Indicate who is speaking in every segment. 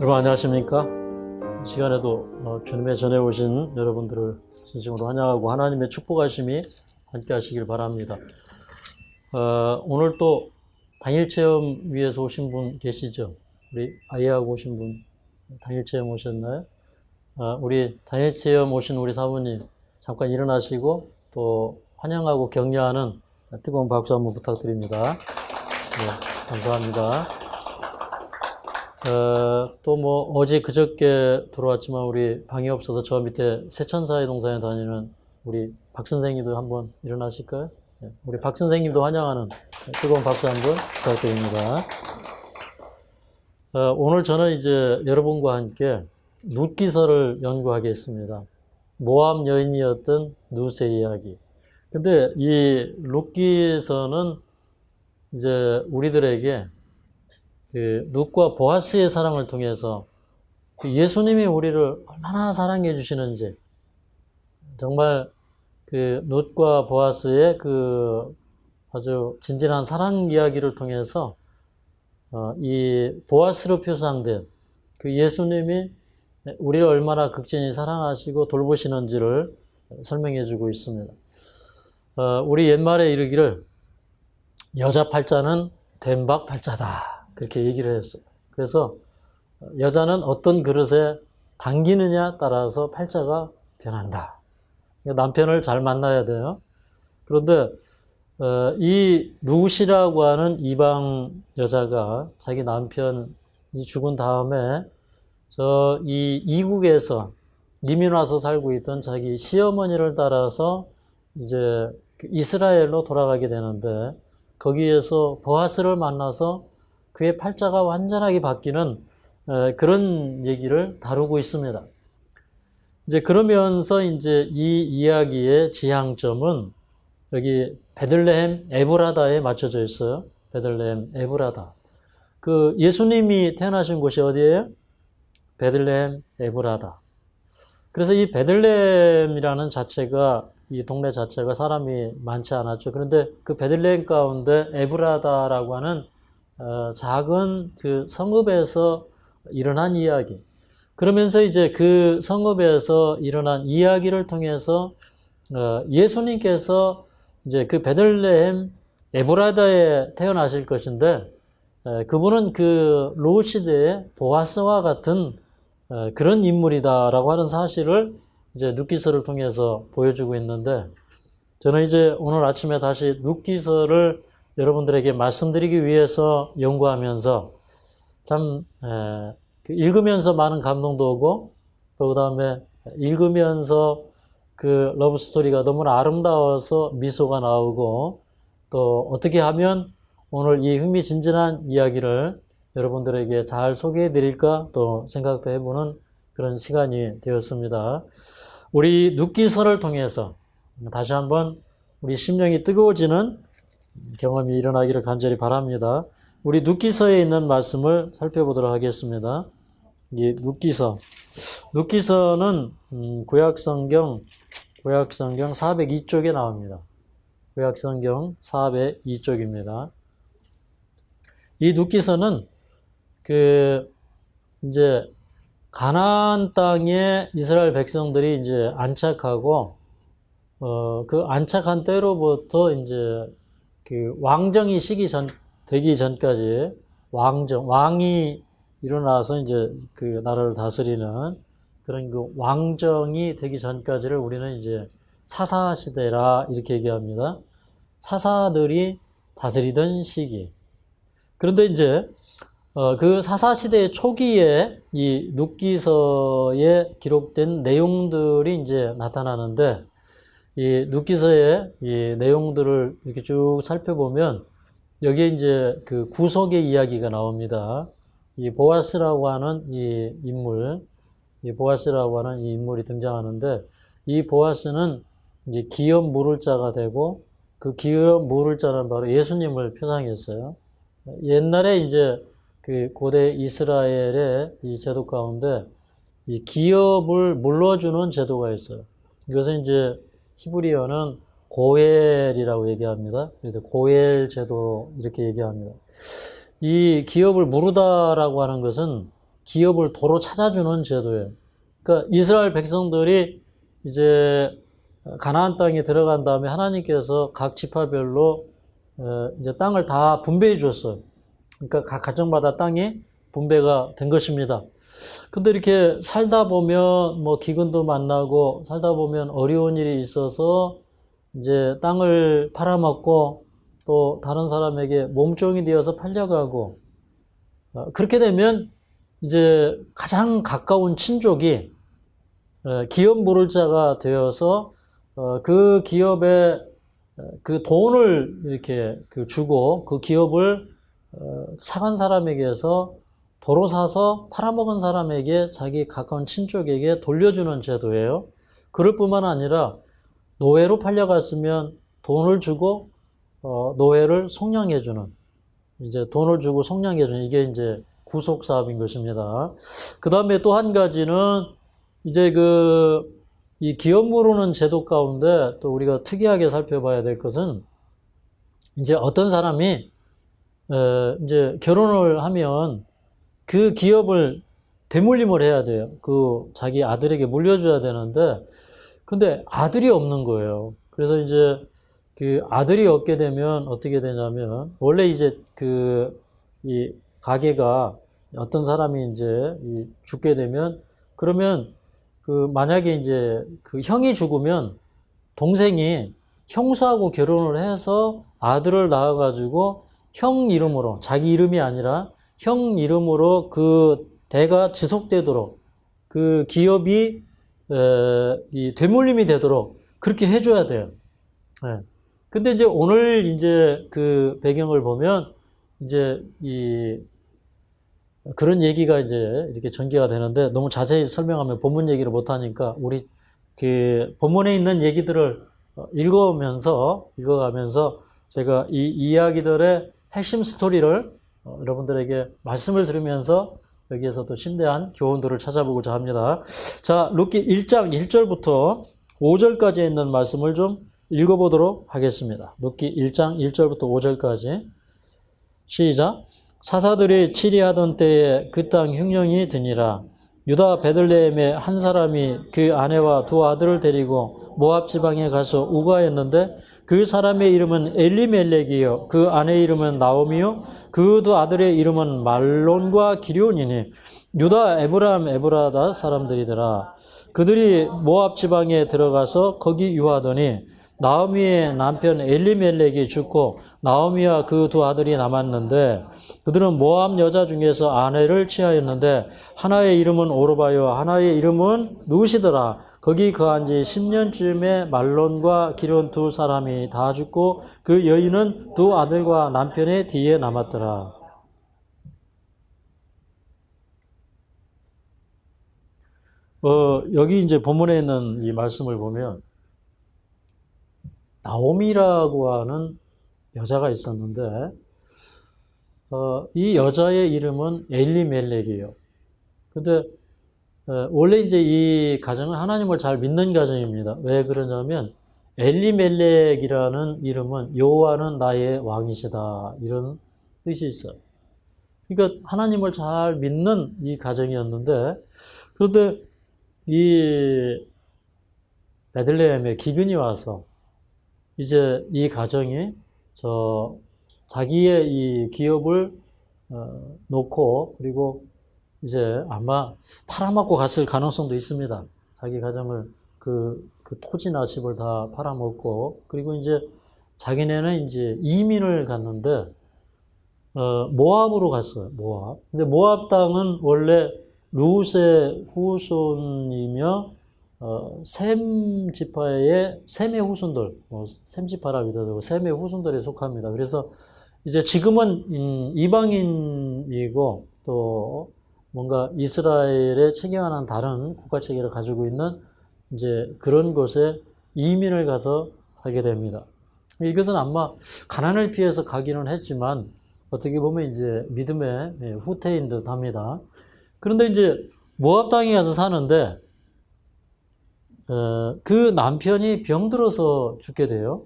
Speaker 1: 여러분 안녕하십니까? 이 시간에도 주님의 전에 오신 여러분들을 진심으로 환영하고 하나님의 축복하심이 함께 하시길 바랍니다. 오늘 또 당일체험 위해서 오신 분 계시죠? 우리 아이하고 오신 분 당일체험 오셨나요? 우리 당일체험 오신 우리 사모님 잠깐 일어나시고 또 환영하고 격려하는 뜨거운 박수 한번 부탁드립니다. 네, 감사합니다. 또 뭐 어제 그저께 들어왔지만 우리 방이 없어서 저 밑에 세천사회 동산에 다니는 우리 박 선생님도 한번 일어나실까요? 네, 우리 박 선생님도 환영하는 뜨거운 박수 한번 부탁드립니다. 오늘 저는 이제 여러분과 함께 룻기서를 연구하겠습니다. 모압 여인이었던 룻의 이야기. 근데 이 룻기서는 이제 우리들에게 룻과 보아스의 사랑을 통해서 예수님이 우리를 얼마나 사랑해 주시는지, 정말 룻과 보아스의 아주 진진한 사랑 이야기를 통해서 이 보아스로 표상된 예수님이 우리를 얼마나 극진히 사랑하시고 돌보시는지를 설명해 주고 있습니다. 우리 옛말에 이르기를 여자 팔자는 된박 팔자다, 그렇게 얘기를 했어요. 그래서 여자는 어떤 그릇에 당기느냐 따라서 팔자가 변한다. 남편을 잘 만나야 돼요. 그런데 이 룻이라고 하는 이방 여자가 자기 남편이 죽은 다음에 이 이국에서 이민 와서 살고 있던 자기 시어머니를 따라서 이제 이스라엘로 돌아가게 되는데, 거기에서 보아스를 만나서 그의 팔자가 완전하게 바뀌는 그런 얘기를 다루고 있습니다. 이제 그러면서 이제 이 이야기의 지향점은 여기 베들레헴 에브라다에 맞춰져 있어요. 베들레헴 에브라다. 예수님이 태어나신 곳이 어디예요? 베들레헴 에브라다. 그래서 이 베들레헴이라는 자체가, 이 동네 자체가 사람이 많지 않았죠. 그런데 그 베들레헴 가운데 에브라다라고 하는 작은 성읍에서 일어난 이야기. 그러면서 이제 그 성읍에서 일어난 이야기를 통해서 예수님께서 이제 그 베들레헴 에브라다에 태어나실 것인데, 그분은 룻 시대의 보아스와 같은 그런 인물이다라고 하는 사실을 이제 룻기서를 통해서 보여주고 있는데, 저는 이제 오늘 아침에 다시 룻기서를 여러분들에게 말씀드리기 위해서 연구하면서 참 읽으면서 많은 감동도 오고, 또 그 다음에 읽으면서 러브 스토리가 너무나 아름다워서 미소가 나오고, 또 어떻게 하면 오늘 이 흥미진진한 이야기를 여러분들에게 잘 소개해 드릴까 또 생각도 해보는 그런 시간이 되었습니다. 우리 룻기서를 통해서 다시 한번 우리 심령이 뜨거워지는 경험이 일어나기를 간절히 바랍니다. 우리 룻기서에 있는 말씀을 살펴보도록 하겠습니다. 이 룻기서는 구약성경 402쪽에 나옵니다. 구약성경 402쪽입니다. 이 룻기서는 이제 가나안 땅에 이스라엘 백성들이 이제 안착하고, 그 안착한 때로부터 이제 왕정이 되기 전까지 왕이 일어나서 이제 나라를 다스리는 그런 왕정이 되기 전까지를 우리는 이제 사사시대라 이렇게 얘기합니다. 사사들이 다스리던 시기. 그런데 이제 그 사사시대의 초기에 이 룻기서에 기록된 내용들이 이제 나타나는데, 이 룻기서의 이 내용들을 이렇게 쭉 살펴보면 여기에 이제 구속의 이야기가 나옵니다. 이 보아스라고 하는 이 인물이 등장하는데, 이 보아스는 이제 기업 물을 자가 되고, 그 기업 물을 자는 바로 예수님을 표상했어요. 옛날에 이제 고대 이스라엘의 이 제도 가운데 이 기업을 물러주는 제도가 있어요. 이것은 이제 히브리어는 고엘이라고 얘기합니다. 그래서 고엘 제도 이렇게 얘기합니다. 이 기업을 무르다라고 하는 것은 기업을 도로 찾아주는 제도예요. 그러니까 이스라엘 백성들이 이제 가나안 땅에 들어간 다음에 하나님께서 각 지파별로 이제 땅을 다 분배해 줬어요. 그러니까 각 가정마다 땅이 분배가 된 것입니다. 근데 이렇게 살다 보면 뭐 기근도 만나고 살다 보면 어려운 일이 있어서 이제 땅을 팔아먹고 또 다른 사람에게 몸종이 되어서 팔려가고 그렇게 되면 이제 가장 가까운 친족이 기업 물을 자가 되어서 그 기업에 그 돈을 이렇게 주고 그 기업을 사간 사람에게서 도로 사서 팔아먹은 사람에게 자기 가까운 친족에게 돌려주는 제도예요. 그럴 뿐만 아니라 노예로 팔려갔으면 돈을 주고 노예를 속량해주는 이제 돈을 주고 속량해주는 이게 이제 구속 사업인 것입니다. 그 다음에 또 한 가지는 이제 이 기업 모르는 제도 가운데 또 우리가 특이하게 살펴봐야 될 것은 이제 어떤 사람이 이제 결혼을 하면 그 기업을 대물림을 해야 돼요. 그 자기 아들에게 물려줘야 되는데 근데 아들이 없는 거예요. 그래서 이제 그 아들이 없게 되면 어떻게 되냐면 원래 이제 이 가게가 어떤 사람이 이제 죽게 되면 그러면 만약에 이제 그 형이 죽으면 동생이 형수하고 결혼을 해서 아들을 낳아가지고 형 이름으로 자기 이름이 아니라 형 이름으로 그 대가 지속되도록 그 기업이 이 되물림이 되도록 그렇게 해줘야 돼요. 네. 근데 이제 오늘 이제 그 배경을 보면 이제 그런 얘기가 이제 이렇게 전개가 되는데 너무 자세히 설명하면 본문 얘기를 못 하니까 우리 그 본문에 있는 얘기들을 읽어가면서 제가 이 이야기들의 핵심 스토리를 여러분들에게 말씀을 들으면서 여기에서 또 심대한 교훈들을 찾아보고자 합니다. 자, 룻기 1장 1절부터 5절까지 있는 말씀을 좀 읽어보도록 하겠습니다. 룻기 1장 1절부터 5절까지 시작. 사사들이 치리하던 때에 그 땅 흉령이 드니라. 유다 베들레헴의 한 사람이 그 아내와 두 아들을 데리고 모압 지방에 가서 우거했는데 그 사람의 이름은 엘리멜렉이요 그 아내의 이름은 나오미요 그 두 아들의 이름은 말론과 기럧이니 유다 에브람 에브라다 사람들이더라. 그들이 모압 지방에 들어가서 거기 유하더니 나오미의 남편 엘리멜렉이 죽고 나오미와 그 두 아들이 남았는데 그들은 모압 여자 중에서 아내를 취하였는데 하나의 이름은 오르바요 하나의 이름은 룻이더라. 거기 거한 지 10년쯤에 말론과 기럧 두 사람이 다 죽고 그 여인은 두 아들과 남편의 뒤에 남았더라. 여기 이제 본문에 있는 이 말씀을 보면 나오미라고 하는 여자가 있었는데 이 여자의 이름은 엘리멜렉이에요. 근데 원래 이제 이 가정은 하나님을 잘 믿는 가정입니다. 왜 그러냐면 엘리멜렉이라는 이름은 여호와는 나의 왕이시다 이런 뜻이 있어요. 그러니까 하나님을 잘 믿는 이 가정이었는데 그런데 이 베들레헴에 기근이 와서 이제 이 가정이 자기의 이 기업을 놓고 그리고 이제 아마 팔아먹고 갔을 가능성도 있습니다. 자기 가정을 그 토지나 집을 다 팔아먹고 그리고 이제 자기네는 이제 이민을 갔는데 모압으로 갔어요. 모압. 근데 모압 땅은 원래 룻의 후손이며 셈 지파의 셈의 후손들, 셈 지파라기도 하고 셈의 후손들에 속합니다. 그래서 이제 지금은 이방인이고 또 뭔가 이스라엘에 체계하는 다른 국가 체계를 가지고 있는 이제 그런 곳에 이민을 가서 살게 됩니다. 이것은 아마 가난을 피해서 가기는 했지만 어떻게 보면 이제 믿음의 후퇴인 듯 합니다. 그런데 이제 모압 땅에 가서 사는데 그 남편이 병들어서 죽게 돼요.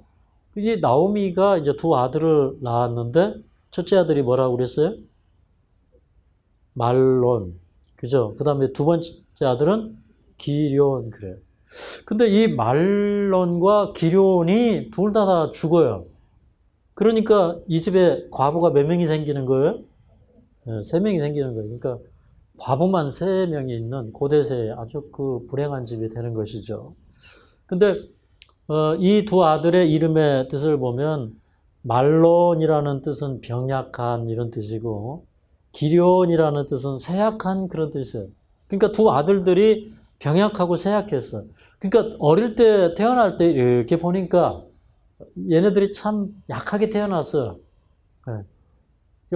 Speaker 1: 이제 나오미가 이제 두 아들을 낳았는데 첫째 아들이 뭐라고 그랬어요? 말론. 그죠? 그 다음에 두 번째 아들은 기럨, 그래요. 근데 이 말론과 기럨이 둘 다 죽어요. 그러니까 이 집에 과부가 몇 명이 생기는 거예요? 네, 세 명이 생기는 거예요. 그러니까 과부만 세 명이 있는 고대세의 아주 그 불행한 집이 되는 것이죠. 근데 이 두 아들의 이름의 뜻을 보면 말론이라는 뜻은 병약한 이런 뜻이고 기럨이라는 뜻은 쇠약한 그런 뜻이에요. 그러니까 두 아들들이 병약하고 쇠약했어요. 그러니까 어릴 때 태어날 때 이렇게 보니까 얘네들이 참 약하게 태어났어요. 네.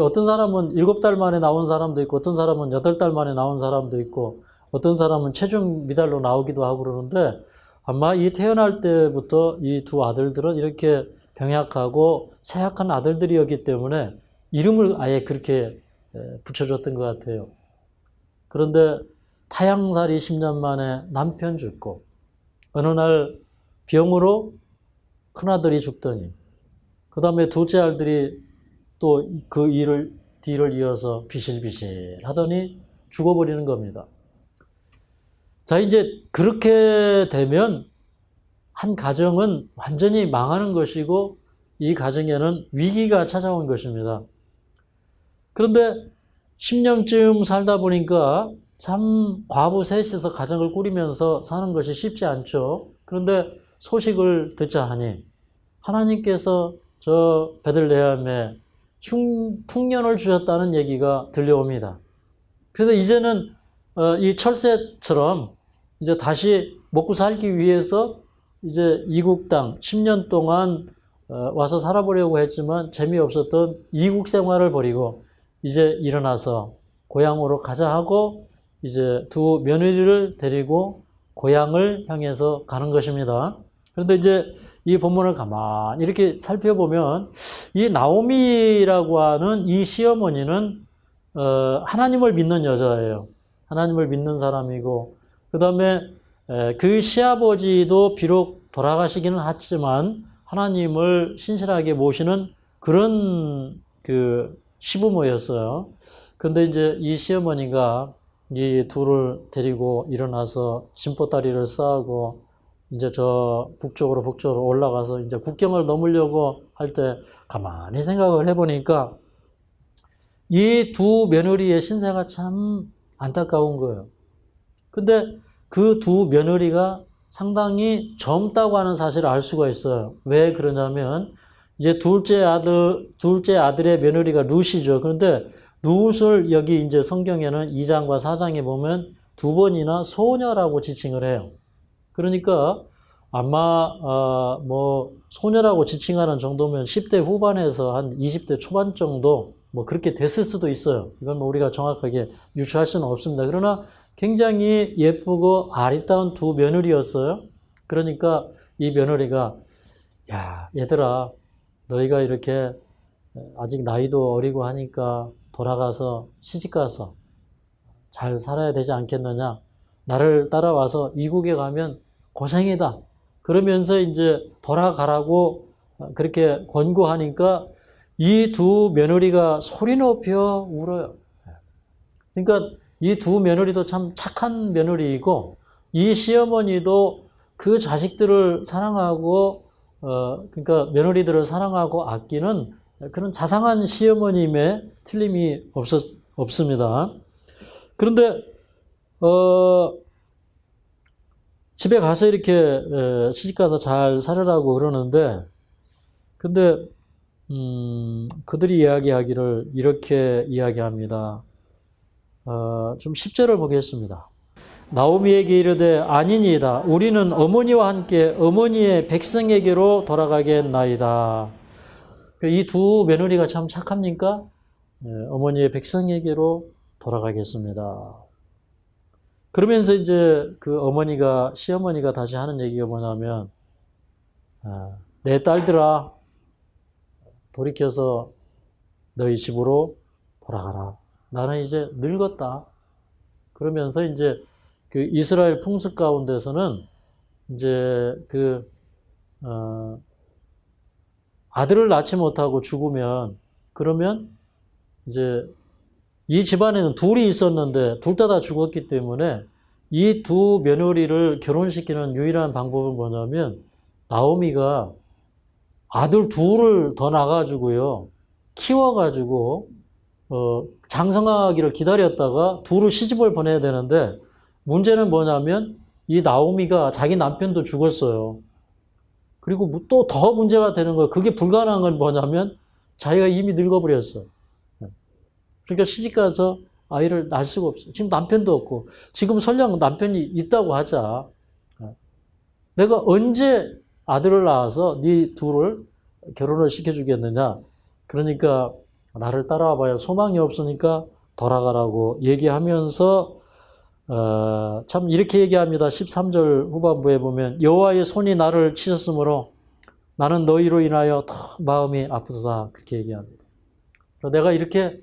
Speaker 1: 어떤 사람은 7달 만에 나온 사람도 있고 어떤 사람은 8달 만에 나온 사람도 있고 어떤 사람은 체중 미달로 나오기도 하고 그러는데 아마 이 태어날 때부터 이 두 아들들은 이렇게 병약하고 쇠약한 아들들이었기 때문에 이름을 아예 그렇게 붙여줬던 것 같아요. 그런데 타향살이 10년 만에 남편 죽고 어느 날 병으로 큰아들이 죽더니 그 다음에 둘째 아들이 또 그 뒤를 이어서 비실비실 하더니 죽어버리는 겁니다. 자, 이제 그렇게 되면 한 가정은 완전히 망하는 것이고 이 가정에는 위기가 찾아온 것입니다. 그런데 10년쯤 살다 보니까 참 과부 셋이서 가정을 꾸리면서 사는 것이 쉽지 않죠. 그런데 소식을 듣자 하니 하나님께서 저 베들레헴에 풍년을 주셨다는 얘기가 들려옵니다. 그래서 이제는 이 철새처럼 이제 다시 먹고 살기 위해서 이제 이국 땅 10년 동안 와서 살아보려고 했지만 재미없었던 이국 생활을 버리고 이제 일어나서 고향으로 가자 하고 이제 두 며느리를 데리고 고향을 향해서 가는 것입니다. 그런데 이제 이 본문을 가만히 이렇게 살펴보면 이 나오미라고 하는 이 시어머니는 하나님을 믿는 여자예요. 하나님을 믿는 사람이고 그 다음에 그 시아버지도 비록 돌아가시기는 했지만 하나님을 신실하게 모시는 그런 그 시부모였어요. 근데 이제 이 시어머니가 이 둘을 데리고 일어나서 심보다리를 쌓고 이제 저 북쪽으로 올라가서 이제 국경을 넘으려고 할 때 가만히 생각을 해보니까 이 두 며느리의 신세가 참 안타까운 거예요. 근데 그 두 며느리가 상당히 젊다고 하는 사실을 알 수가 있어요. 왜 그러냐면 이제 둘째 아들의 며느리가 룻이죠. 그런데 룻을 여기 이제 성경에는 2장과 4장에 보면 두 번이나 소녀라고 지칭을 해요. 그러니까 아마 뭐 소녀라고 지칭하는 정도면 10대 후반에서 한 20대 초반 정도 뭐 그렇게 됐을 수도 있어요. 이건 뭐 우리가 정확하게 유추할 수는 없습니다. 그러나 굉장히 예쁘고 아리따운 두 며느리였어요. 그러니까 이 며느리가 야, 얘들아, 너희가 이렇게 아직 나이도 어리고 하니까 돌아가서 시집가서 잘 살아야 되지 않겠느냐. 나를 따라와서 이국에 가면 고생이다. 그러면서 이제 돌아가라고 그렇게 권고하니까 이 두 며느리가 소리 높여 울어요. 그러니까 이 두 며느리도 참 착한 며느리이고 이 시어머니도 그 자식들을 사랑하고 그러니까 며느리들을 사랑하고 아끼는 그런 자상한 시어머님의 틀림이 없습니다. 그런데 집에 가서 이렇게 시집가서 잘 살으라고 그러는데 근데 그들이 이야기하기를 이렇게 이야기합니다. 좀 10절을 보겠습니다. 나오미에게 이르되 아니니이다. 우리는 어머니와 함께 어머니의 백성에게로 돌아가겠나이다. 이 두 며느리가 참 착합니까? 어머니의 백성에게로 돌아가겠습니다. 그러면서 이제 그 시어머니가 다시 하는 얘기가 뭐냐면, 내 딸들아, 돌이켜서 너희 집으로 돌아가라. 나는 이제 늙었다. 그러면서 이제 그 이스라엘 풍습 가운데서는 이제 아들을 낳지 못하고 죽으면 그러면 이제 이 집안에는 둘이 있었는데 둘 다 죽었기 때문에 이 두 며느리를 결혼시키는 유일한 방법은 뭐냐면 나오미가 아들 둘을 더 낳아가지고요. 키워가지고 장성하기를 기다렸다가 둘을 시집을 보내야 되는데 문제는 뭐냐면 이 나오미가 자기 남편도 죽었어요. 그리고 또 더 문제가 되는 거예요. 그게 불가능한 건 뭐냐면 자기가 이미 늙어버렸어. 그러니까 시집가서 아이를 낳을 수가 없어요. 지금 남편도 없고 지금 설령 남편이 있다고 하자. 내가 언제 아들을 낳아서 네 둘을 결혼을 시켜주겠느냐. 그러니까 나를 따라와 봐야 소망이 없으니까 돌아가라고 얘기하면서 참 이렇게 얘기합니다. 13절 후반부에 보면 여호와의 손이 나를 치셨으므로 나는 너희로 인하여 더 마음이 아프도다. 그렇게 얘기합니다. 내가 이렇게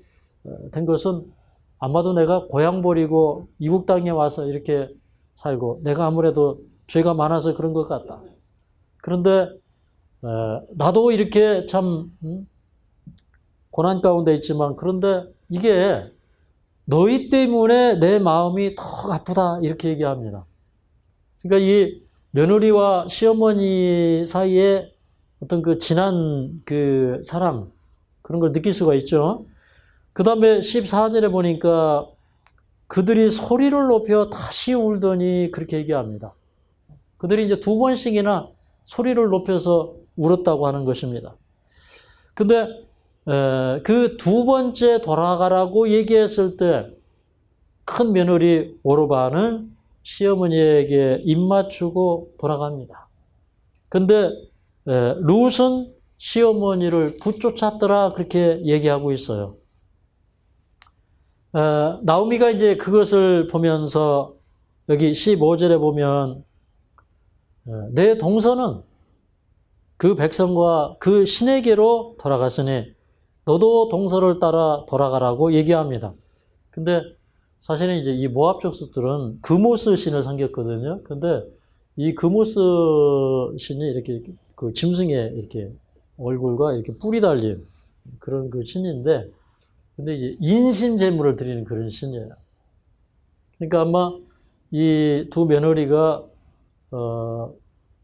Speaker 1: 된 것은 아마도 내가 고향 버리고 이국 땅에 와서 이렇게 살고 내가 아무래도 죄가 많아서 그런 것 같다. 그런데 나도 이렇게 참 고난 가운데 있지만 그런데 이게 너희 때문에 내 마음이 더 아프다 이렇게 얘기합니다. 그러니까 이 며느리와 시어머니 사이에 어떤 그 진한 그 사랑 그런 걸 느낄 수가 있죠. 그 다음에 14절에 보니까 그들이 소리를 높여 다시 울더니 그렇게 얘기합니다. 그들이 이제 두 번씩이나 소리를 높여서 울었다고 하는 것입니다. 근데 그 두 번째 돌아가라고 얘기했을 때 큰 며느리 오르바는 시어머니에게 입 맞추고 돌아갑니다. 근데 룻은 시어머니를 붙쫓았더라 그렇게 얘기하고 있어요. 나오미가 이제 그것을 보면서 여기 15절에 보면 내 동서는 그 백성과 그 신에게로 돌아갔으니 너도 동서를 따라 돌아가라고 얘기합니다. 근데 사실은 이제 이 모압 족속들은 그모스 신을 섬겼거든요. 근데 이 그모스 신이 이렇게 그 짐승의 이렇게 얼굴과 이렇게 뿔이 달린 그런 그 신인데, 근데 이제 인신 제물을 드리는 그런 신이에요. 그러니까 아마 이 두 며느리가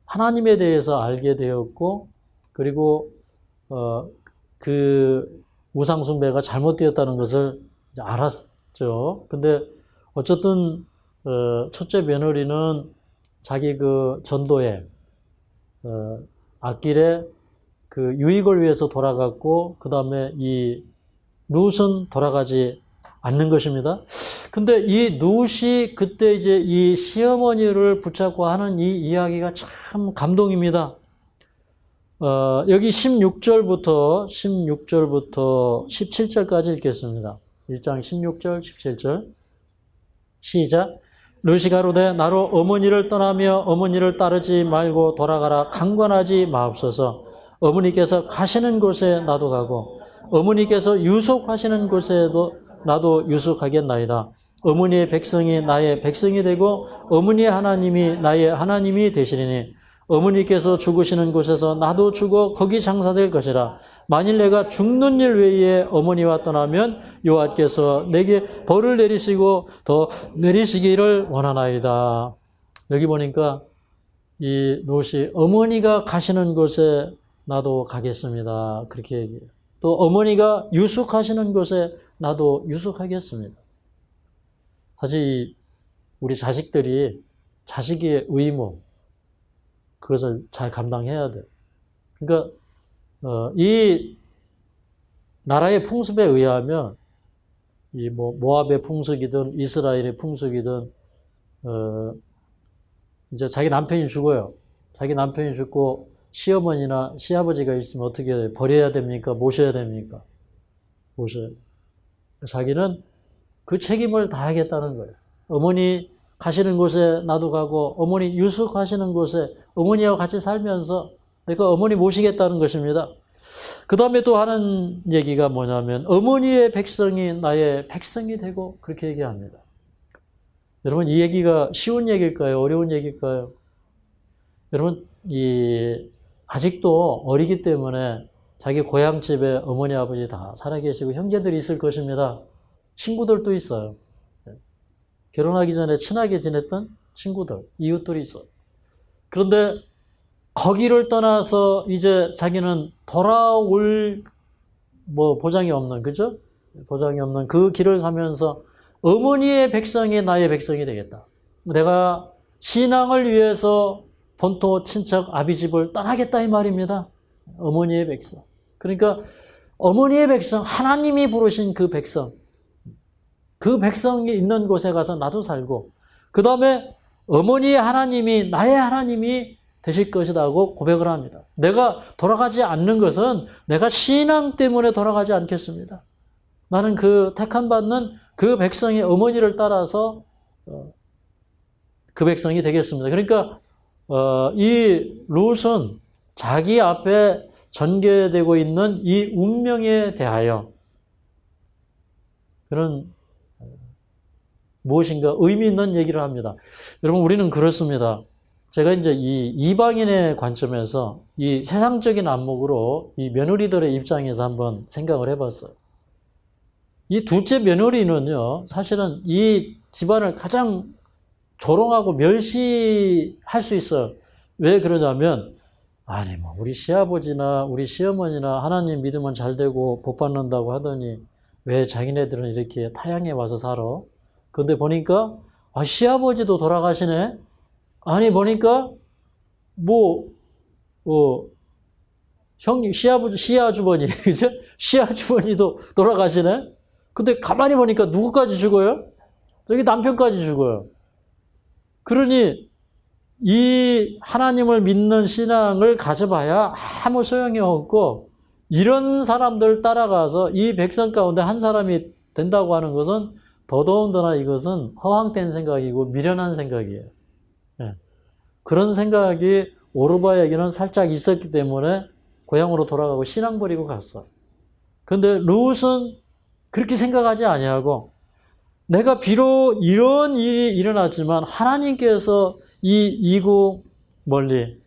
Speaker 1: 하나님에 대해서 알게 되었고, 그리고 그 우상 숭배가 잘못되었다는 것을 이제 알았죠. 근데 어쨌든 첫째 며느리는 자기 그 전도에 앞길에 그 유익을 위해서 돌아갔고, 그 다음에 이 룻은 돌아가지 않는 것입니다. 근데 이 룻이 그때 이제 이 시어머니를 붙잡고 하는 이 이야기가 참 감동입니다. 여기 16절부터 17절까지 읽겠습니다. 1장 16절, 17절. 시작. 룻이 가로되 나로 어머니를 떠나며 어머니를 따르지 말고 돌아가라 강권하지 마옵소서. 어머니께서 가시는 곳에 나도 가고 어머니께서 유속하시는 곳에도 나도 유속하겠나이다. 어머니의 백성이 나의 백성이 되고 어머니의 하나님이 나의 하나님이 되시리니 어머니께서 죽으시는 곳에서 나도 죽어 거기 장사될 것이라. 만일 내가 죽는 일 외에 어머니와 떠나면 여호와께서 내게 벌을 내리시고 더 내리시기를 원하나이다. 여기 보니까 이 롯이 어머니가 가시는 곳에 나도 가겠습니다. 그렇게 얘기해요. 또 어머니가 유숙하시는 곳에 나도 유숙하겠습니다. 사실 우리 자식들이 자식의 의무 그것을 잘 감당해야 돼요. 그러니까 이 나라의 풍습에 의하면 이 뭐 모압의 풍속이든 이스라엘의 풍속이든 이제 자기 남편이 죽어요. 자기 남편이 죽고 시어머니나 시아버지가 있으면 어떻게 해요? 버려야 됩니까? 모셔야 됩니까? 모셔야 돼요. 자기는 그 책임을 다하겠다는 거예요. 어머니 가시는 곳에 나도 가고 어머니 유숙하시는 곳에 어머니와 같이 살면서 내가 어머니 모시겠다는 것입니다. 그 다음에 또 하는 얘기가 뭐냐면 어머니의 백성이 나의 백성이 되고 그렇게 얘기합니다. 여러분 이 얘기가 쉬운 얘기일까요? 어려운 얘기일까요? 여러분 아직도 어리기 때문에 자기 고향집에 어머니 아버지 다 살아계시고 형제들이 있을 것입니다. 친구들도 있어요. 결혼하기 전에 친하게 지냈던 친구들, 이웃들이 있어요. 그런데 거기를 떠나서 이제 자기는 돌아올 보장이 없는, 그죠? 보장이 없는 그 길을 가면서 어머니의 백성이 나의 백성이 되겠다. 내가 신앙을 위해서 본토 친척 아비집을 떠나겠다 이 말입니다. 어머니의 백성. 그러니까 어머니의 백성, 하나님이 부르신 그 백성, 그 백성이 있는 곳에 가서 나도 살고, 그 다음에 어머니의 하나님이 나의 하나님이 되실 것이라고 고백을 합니다. 내가 돌아가지 않는 것은 내가 신앙 때문에 돌아가지 않겠습니다. 나는 그 택함받는 그 백성의 어머니를 따라서 그 백성이 되겠습니다. 그러니까 이 룻은 자기 앞에 전개되고 있는 이 운명에 대하여 그런 무엇인가 의미 있는 얘기를 합니다. 여러분, 우리는 그렇습니다. 제가 이제 이 이방인의 관점에서 이 세상적인 안목으로 이 며느리들의 입장에서 한번 생각을 해봤어요. 이 둘째 며느리는요, 사실은 이 집안을 가장 조롱하고 멸시할 수 있어요. 왜 그러냐면, 아니, 우리 시아버지나 우리 시어머니나 하나님 믿으면 잘 되고 복 받는다고 하더니 왜 자기네들은 이렇게 타향에 와서 살아? 근데 보니까, 시아버지도 돌아가시네? 아니, 보니까, 시아주머니, 그죠? 시아주머니도 돌아가시네? 근데 가만히 보니까 누구까지 죽어요? 저기 남편까지 죽어요. 그러니, 이 하나님을 믿는 신앙을 가져봐야 아무 소용이 없고, 이런 사람들 따라가서 이 백성 가운데 한 사람이 된다고 하는 것은 더더군다나 이것은 허황된 생각이고 미련한 생각이에요. 네. 그런 생각이 오르바에게는 살짝 있었기 때문에 고향으로 돌아가고 신앙 버리고 갔어요. 근데 룻은 그렇게 생각하지 아니하고 내가 비록 이런 일이 일어났지만 하나님께서 이 이국 멀리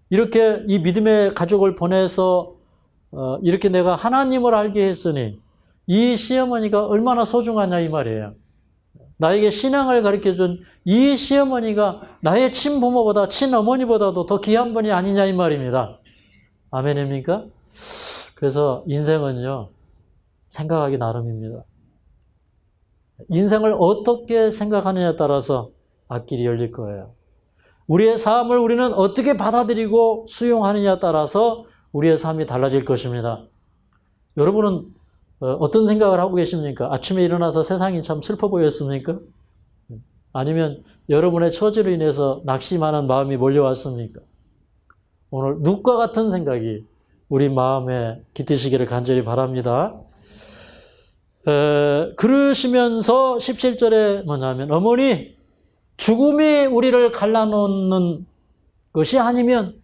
Speaker 1: 이렇게 이 믿음의 가족을 보내서 이렇게 내가 하나님을 알게 했으니 이 시어머니가 얼마나 소중하냐 이 말이에요. 나에게 신앙을 가르쳐준 이 시어머니가 나의 친부모보다 친어머니보다도 더 귀한 분이 아니냐 이 말입니다. 아멘입니까? 그래서 인생은요, 생각하기 나름입니다. 인생을 어떻게 생각하느냐에 따라서 앞길이 열릴 거예요. 우리의 삶을 우리는 어떻게 받아들이고 수용하느냐에 따라서 우리의 삶이 달라질 것입니다. 여러분은 어떤 생각을 하고 계십니까? 아침에 일어나서 세상이 참 슬퍼 보였습니까? 아니면 여러분의 처지로 인해서 낙심하는 마음이 몰려왔습니까? 오늘 룻과 같은 생각이 우리 마음에 깃드시기를 간절히 바랍니다. 그러시면서 17절에 뭐냐면 어머니 죽음이 우리를 갈라놓는 것이 아니면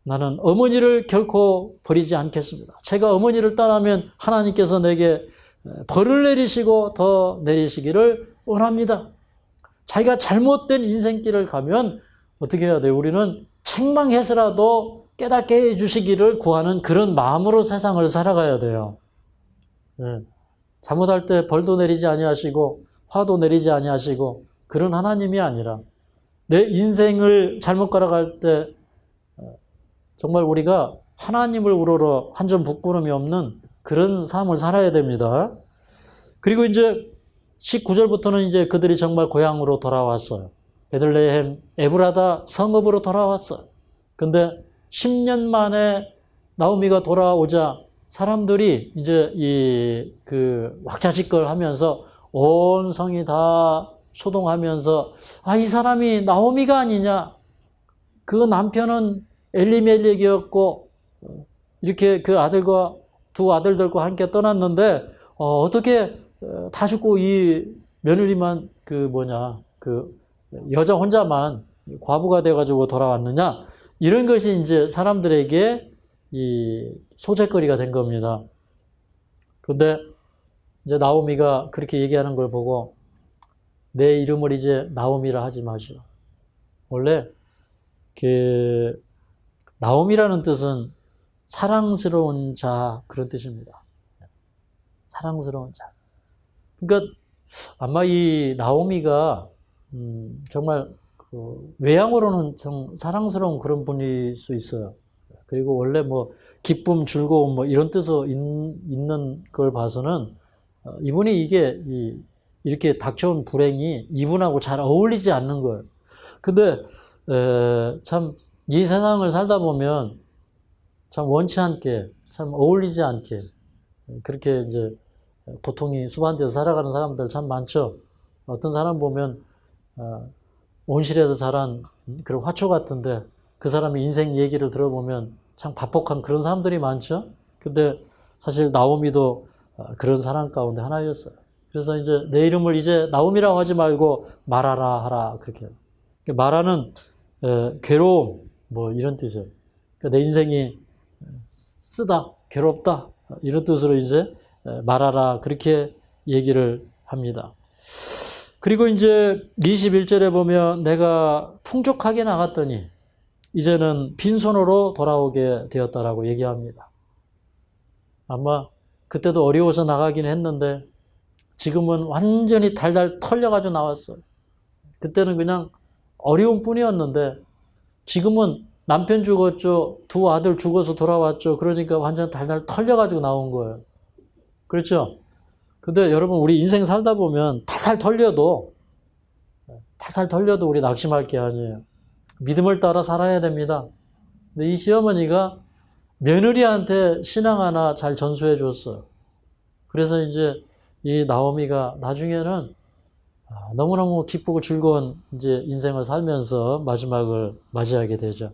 Speaker 1: 나는 어머니를 결코 버리지 않겠습니다. 제가 어머니를 떠나면 하나님께서 내게 벌을 내리시고 더 내리시기를 원합니다. 자기가 잘못된 인생길을 가면 어떻게 해야 돼요? 우리는 책망해서라도 깨닫게 해주시기를 구하는 그런 마음으로 세상을 살아가야 돼요. 네. 잘못할 때 벌도 내리지 아니하시고 화도 내리지 아니하시고 그런 하나님이 아니라 내 인생을 잘못 걸어갈 때 정말 우리가 하나님을 우러러 한 점 부끄러움이 없는 그런 삶을 살아야 됩니다. 그리고 이제 19절부터는 이제 그들이 정말 고향으로 돌아왔어요. 베들레헴 에브라다 성읍으로 돌아왔어요. 근데 10년 만에 나오미가 돌아오자 사람들이 이제 그 왁자지껄 하면서 온 성이 다 소동하면서 이 사람이 나오미가 아니냐? 그 남편은 엘리멜렉이었고 이렇게 그 아들과 두 아들들과 함께 떠났는데 어떻게 다 죽고 이 며느리만 그 여자 혼자만 과부가 돼가지고 돌아왔느냐? 이런 것이 이제 사람들에게 이 소재거리가 된 겁니다. 근데 이제 나오미가 그렇게 얘기하는 걸 보고 내 이름을 이제 나오미라 하지 마시오. 원래 그 나오미라는 뜻은 사랑스러운 자 그런 뜻입니다. 사랑스러운 자. 그러니까 아마 이 나오미가 정말 그 외향으로는 참 사랑스러운 그런 분일 수 있어요. 그리고 원래 뭐 기쁨, 즐거움 뭐 이런 뜻으로 있는 걸 봐서는 이분이 이게 이렇게 닥쳐온 불행이 이분하고 잘 어울리지 않는 거예요. 근데 참 이 세상을 살다 보면 참 원치 않게, 참 어울리지 않게 그렇게 이제 고통이 수반돼서 살아가는 사람들 참 많죠. 어떤 사람 보면 온실에서 자란 그런 화초 같은데 그 사람의 인생 얘기를 들어보면 참 밥복한 그런 사람들이 많죠. 근데 사실 나오미도 그런 사람 가운데 하나였어요. 그래서 이제 내 이름을 이제 나오미라고 하지 말고 마라라 하라 그렇게. 마라는 괴로움 뭐 이런 뜻이에요. 그러니까 내 인생이 쓰다, 괴롭다 이런 뜻으로 이제 말하라 그렇게 얘기를 합니다. 그리고 이제 21절에 보면 내가 풍족하게 나갔더니 이제는 빈손으로 돌아오게 되었다라고 얘기합니다. 아마 그때도 어려워서 나가긴 했는데 지금은 완전히 달달 털려가지고 나왔어요. 그때는 그냥 어려운 뿐이었는데 지금은 남편 죽었죠. 두 아들 죽어서 돌아왔죠. 그러니까 완전 달달 털려가지고 나온 거예요. 그렇죠? 근데 여러분 우리 인생 살다 보면 탈탈 털려도 우리 낙심할 게 아니에요. 믿음을 따라 살아야 됩니다. 근데 이 시어머니가 며느리한테 신앙 하나 잘 전수해 줬어요. 그래서 이제 이 나오미가 나중에는 너무너무 기쁘고 즐거운 이제 인생을 살면서 마지막을 맞이하게 되죠.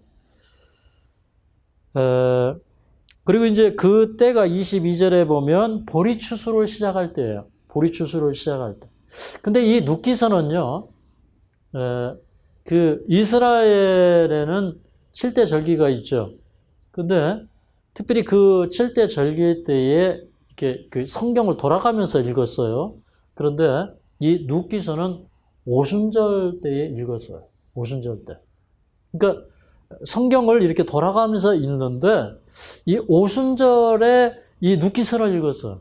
Speaker 1: 그리고 이제 그 때가 22절에 보면 보리추수를 시작할 때예요. 보리추수를 시작할 때. 근데 이 눕기서는요, 그 이스라엘에는 7대 절기가 있죠. 근데 특별히 그 7대 절기 때에 이렇게 그 성경을 돌아가면서 읽었어요. 그런데 이 눕기서는 오순절 때에 읽었어요. 오순절 때. 그러니까 성경을 이렇게 돌아가면서 읽는데 이 오순절에 이 눕기서를 읽었어요.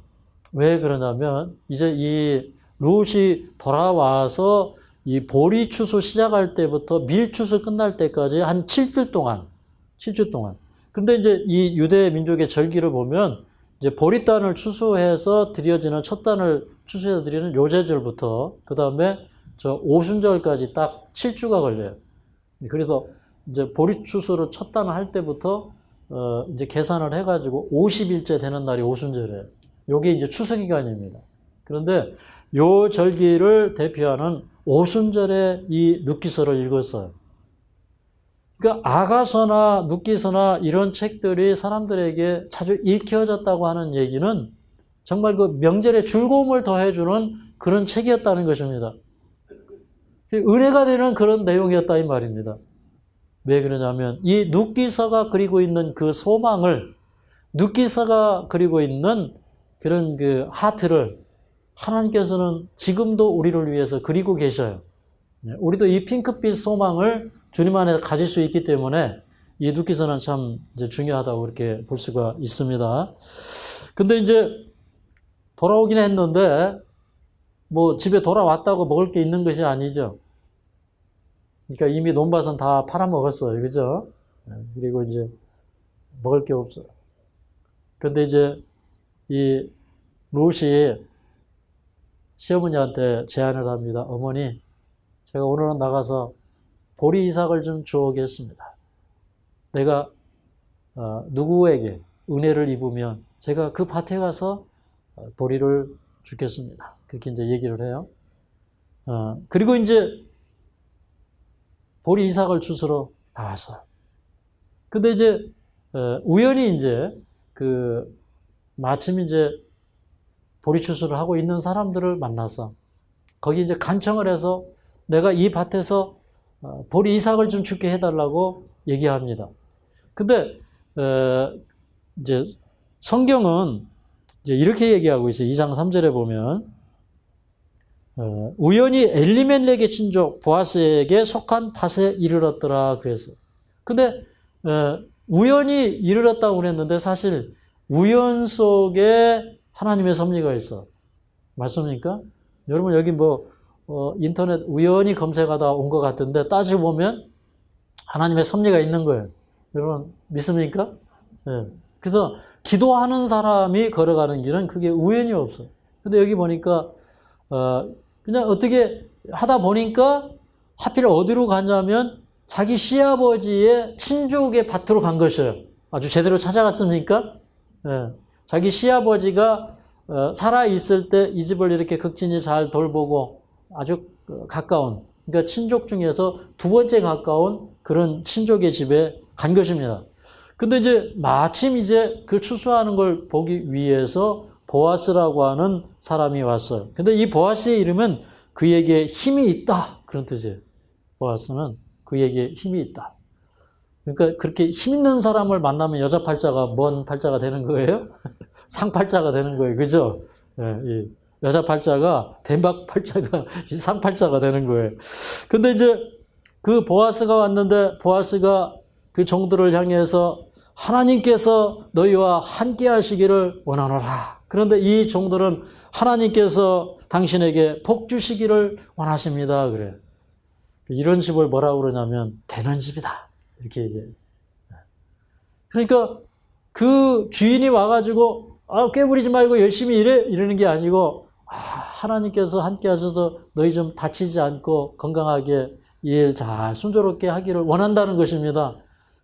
Speaker 1: 왜 그러냐면 이제 이 룻이 돌아와서 이 보리추수 시작할 때부터 밀추수 끝날 때까지 한 7주 동안. 근데 이제 이 유대 민족의 절기를 보면 이제 보리단을 추수해서 드려지는 첫 단을 추수해서 드리는 요제절부터 그 다음에 저 오순절까지 딱 7주가 걸려요. 그래서 이제 보리추수를 첫 단을 할 때부터 이제 계산을 해가지고 50일째 되는 날이 오순절이에요. 요게 이제 추수 기간입니다. 그런데 요 절기를 대표하는 오순절에 이 눕기서를 읽었어요. 그러니까 아가서나 눕기서나 이런 책들이 사람들에게 자주 읽혀졌다고 하는 얘기는 정말 그 명절에 즐거움을 더해주는 그런 책이었다는 것입니다. 은혜가 되는 그런 내용이었다 이 말입니다. 왜 그러냐면 이 눕기서가 그리고 있는 그 소망을, 눕기서가 그리고 있는 그런 그 하트를 하나님께서는 지금도 우리를 위해서 그리고 계셔요. 우리도 이 핑크빛 소망을 주님 안에서 가질 수 있기 때문에 이 눕기서는 참 이제 중요하다고 이렇게 볼 수가 있습니다. 근데 이제 돌아오긴 했는데 뭐 집에 돌아왔다고 먹을 게 있는 것이 아니죠. 그러니까 이미 논밭은 다 팔아먹었어요. 그죠? 그리고 이제 먹을 게 없어요. 근데 이제 이 룻이 시어머니한테 제안을 합니다. 어머니, 제가 오늘은 나가서 보리 이삭을 좀 주오겠습니다. 내가 누구에게 은혜를 입으면 제가 그 밭에 가서 보리를 주겠습니다. 그렇게 이제 얘기를 해요. 그리고 이제 보리 이삭을 주스러 나왔어요. 근데 이제 우연히 이제 그 마침 이제 보리 추수를 하고 있는 사람들을 만나서 거기 이제 간청을 해서 내가 이 밭에서 보리 이삭을 좀 주게 해달라고 얘기합니다. 근데 이제 성경은 이제 이렇게 얘기하고 있어요. 2장 3절에 보면 우연히 엘리멜렉의 친족 보아스에게 속한 밭에 이르렀더라 그랬어요. 근데 우연히 이르렀다고 그랬는데 사실 우연 속에 하나님의 섭리가 있어. 맞습니까? 여러분 여기 뭐 인터넷 우연히 검색하다 온 것 같은데 따지고 보면 하나님의 섭리가 있는 거예요. 여러분 믿습니까? 예. 그래서 기도하는 사람이 걸어가는 길은 그게 우연이 없어요. 근데 여기 보니까 그냥 어떻게 하다 보니까 하필 어디로 갔냐면 자기 시아버지의 친족의 밭으로 간 것이에요. 아주 제대로 찾아갔습니까? 예. 자기 시아버지가 살아있을 때 이 집을 이렇게 극진히 잘 돌보고 아주 가까운, 그러니까 친족 중에서 두 번째 가까운 그런 친족의 집에 간 것입니다. 근데 이제 마침 이제 그 추수하는 걸 보기 위해서 보아스라고 하는 사람이 왔어요. 근데 이 보아스의 이름은 그에게 힘이 있다. 그런 뜻이에요. 보아스는 그에게 힘이 있다. 그러니까 그렇게 힘 있는 사람을 만나면 여자 팔자가 뭔 팔자가 되는 거예요? 상팔자가 되는 거예요. 그죠? 예, 이 여자 팔자가 대박 팔자가 상팔자가 되는 거예요. 근데 이제 그 보아스가 왔는데 보아스가 그 종들을 향해서 하나님께서 너희와 함께 하시기를 원하노라. 그런데 이 종들은 하나님께서 당신에게 복 주시기를 원하십니다. 그래요. 이런 집을 뭐라고 그러냐면 되는 집이다. 이렇게 얘기해요. 그러니까 그 주인이 와가지고 깨부리지 말고 열심히 일해 이러는 게 아니고 하나님께서 함께 하셔서 너희 좀 다치지 않고 건강하게 일 잘 순조롭게 하기를 원한다는 것입니다.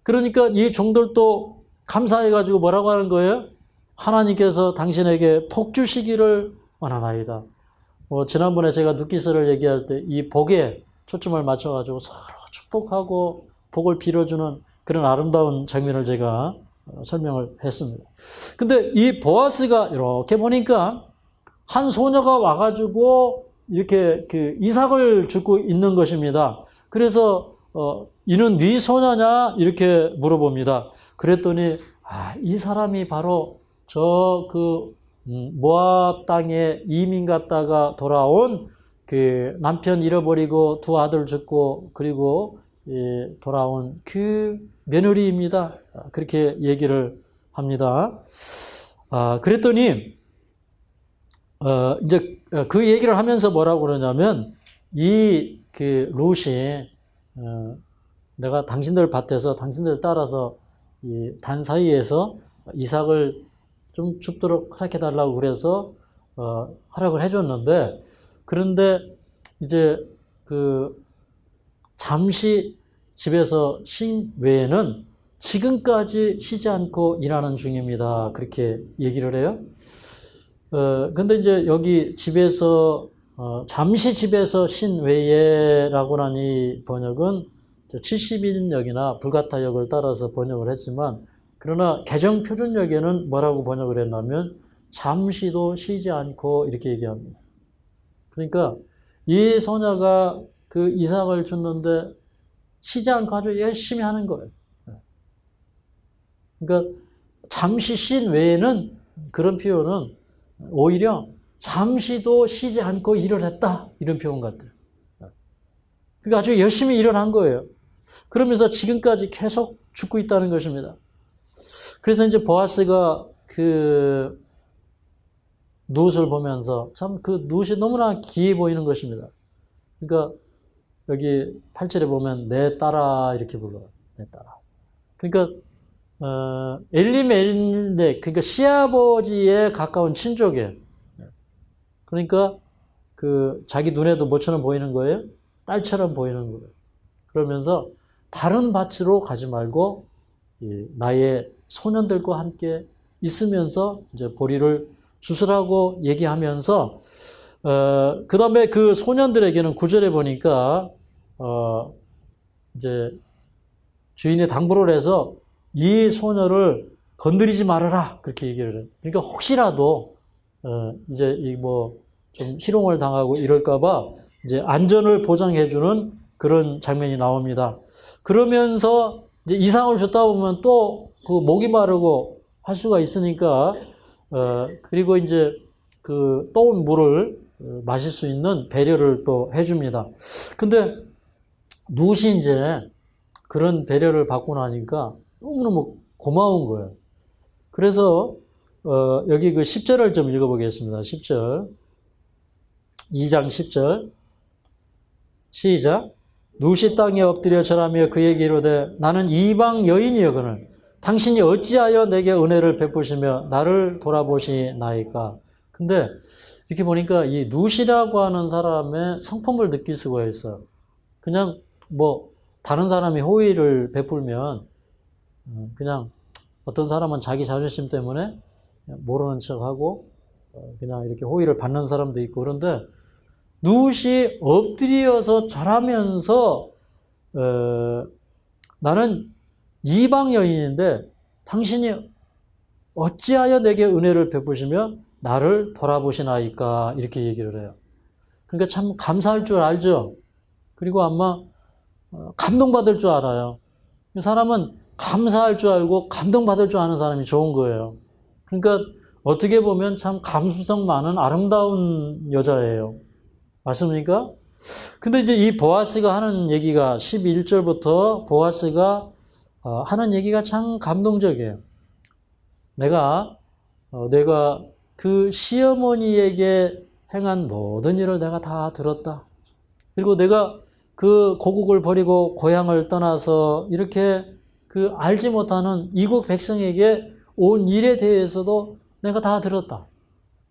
Speaker 1: 그러니까 이 종들도 감사해가지고 뭐라고 하는 거예요? 하나님께서 당신에게 복 주시기를 원하나이다. 지난번에 제가 눕기스를 얘기할 때 이 복에 초점을 맞춰가지고 서로 축복하고 복을 빌어주는 그런 아름다운 장면을 제가 설명을 했습니다. 근데 이 보아스가 이렇게 보니까 한 소녀가 와가지고 이렇게 그 이삭을 주고 있는 것입니다. 그래서 이는 네 소녀냐 이렇게 물어봅니다. 그랬더니 이 사람이 바로 저 그 모압 땅에 이민 갔다가 돌아온 그 남편 잃어버리고 두 아들 죽고 그리고 돌아온 그 며느리입니다. 그렇게 얘기를 합니다. 그랬더니 이제 그 얘기를 하면서 뭐라고 그러냐면 이 그 롯이 내가 당신들 밭에서 당신들 따라서 이 단 사이에서 이삭을 좀 줍도록 허락해달라고 그래서 허락을 해줬는데 그런데 이제 그 잠시 집에서 쉰 외에는 지금까지 쉬지 않고 일하는 중입니다. 그렇게 얘기를 해요. 근데 이제 여기 집에서 잠시 집에서 쉰 외에라고 하는 이 번역은 70인역이나 불가타역을 따라서 번역을 했지만 그러나 개정표준역에는 뭐라고 번역을 했냐면 잠시도 쉬지 않고 이렇게 얘기합니다. 그러니까 이 소녀가 그 이삭을 줬는데 쉬지 않고 아주 열심히 하는 거예요. 그러니까 잠시 쉰 외에는 그런 표현은 오히려 잠시도 쉬지 않고 일을 했다 이런 표현 같아요. 그러니까 아주 열심히 일을 한 거예요. 그러면서 지금까지 계속 죽고 있다는 것입니다. 그래서 이제 보아스가 그 룻을 보면서 참 그 룻이 너무나 귀해 보이는 것입니다. 그러니까 여기 8절에 보면 내 딸아 이렇게 불러요. 내 딸아. 그러니까 엘리멜렉 그러니까 시아버지에 가까운 친족이에요. 그러니까 그 자기 눈에도 뭐처럼 보이는 거예요? 딸처럼 보이는 거예요. 그러면서 다른 밭으로 가지 말고 나의 소년들과 함께 있으면서 이제 보리를 주스라고 얘기하면서 그 다음에 그 소년들에게는 9절에 보니까 이제 주인이 당부를 해서 이 소녀를 건드리지 말아라 그렇게 얘기를 해요. 그러니까 혹시라도 이제 이 뭐 좀 희롱을 당하고 이럴까봐 이제 안전을 보장해주는 그런 장면이 나옵니다. 그러면서 이제 이삭을 줬다 보면 또 그 목이 마르고 할 수가 있으니까 그리고 이제 그 떠온 물을 마실 수 있는 배려를 또 해줍니다. 근데 룻이 이제 그런 배려를 받고 나니까 너무너무 고마운 거예요. 그래서 여기 그 10절을 좀 읽어보겠습니다. 10절. 2장 10절 시작. 룻이 땅에 엎드려 절하며 그에게 이르되 나는 이방 여인이여거늘 당신이 어찌하여 내게 은혜를 베푸시며 나를 돌아보시나이까. 근데 이렇게 보니까 이 룻이라고 하는 사람의 성품을 느낄 수가 있어요. 그냥 뭐 다른 사람이 호의를 베풀면 그냥 어떤 사람은 자기 자존심 때문에 모르는 척하고 그냥 이렇게 호의를 받는 사람도 있고, 그런데 룻이 엎드려서 절하면서 나는 이방 여인인데 당신이 어찌하여 내게 은혜를 베푸시며 나를 돌아보시나이까, 이렇게 얘기를 해요. 그러니까 참 감사할 줄 알죠. 그리고 아마 감동받을 줄 알아요. 사람은 감사할 줄 알고 감동받을 줄 아는 사람이 좋은 거예요. 그러니까 어떻게 보면 참 감수성 많은 아름다운 여자예요. 맞습니까? 근데 이제 이 보아스가 하는 얘기가 11절부터 보아스가 하는 얘기가 참 감동적이에요. 내가 그 시어머니에게 행한 모든 일을 내가 다 들었다. 그리고 내가 그 고국을 버리고 고향을 떠나서 이렇게 그 알지 못하는 이국 백성에게 온 일에 대해서도 내가 다 들었다.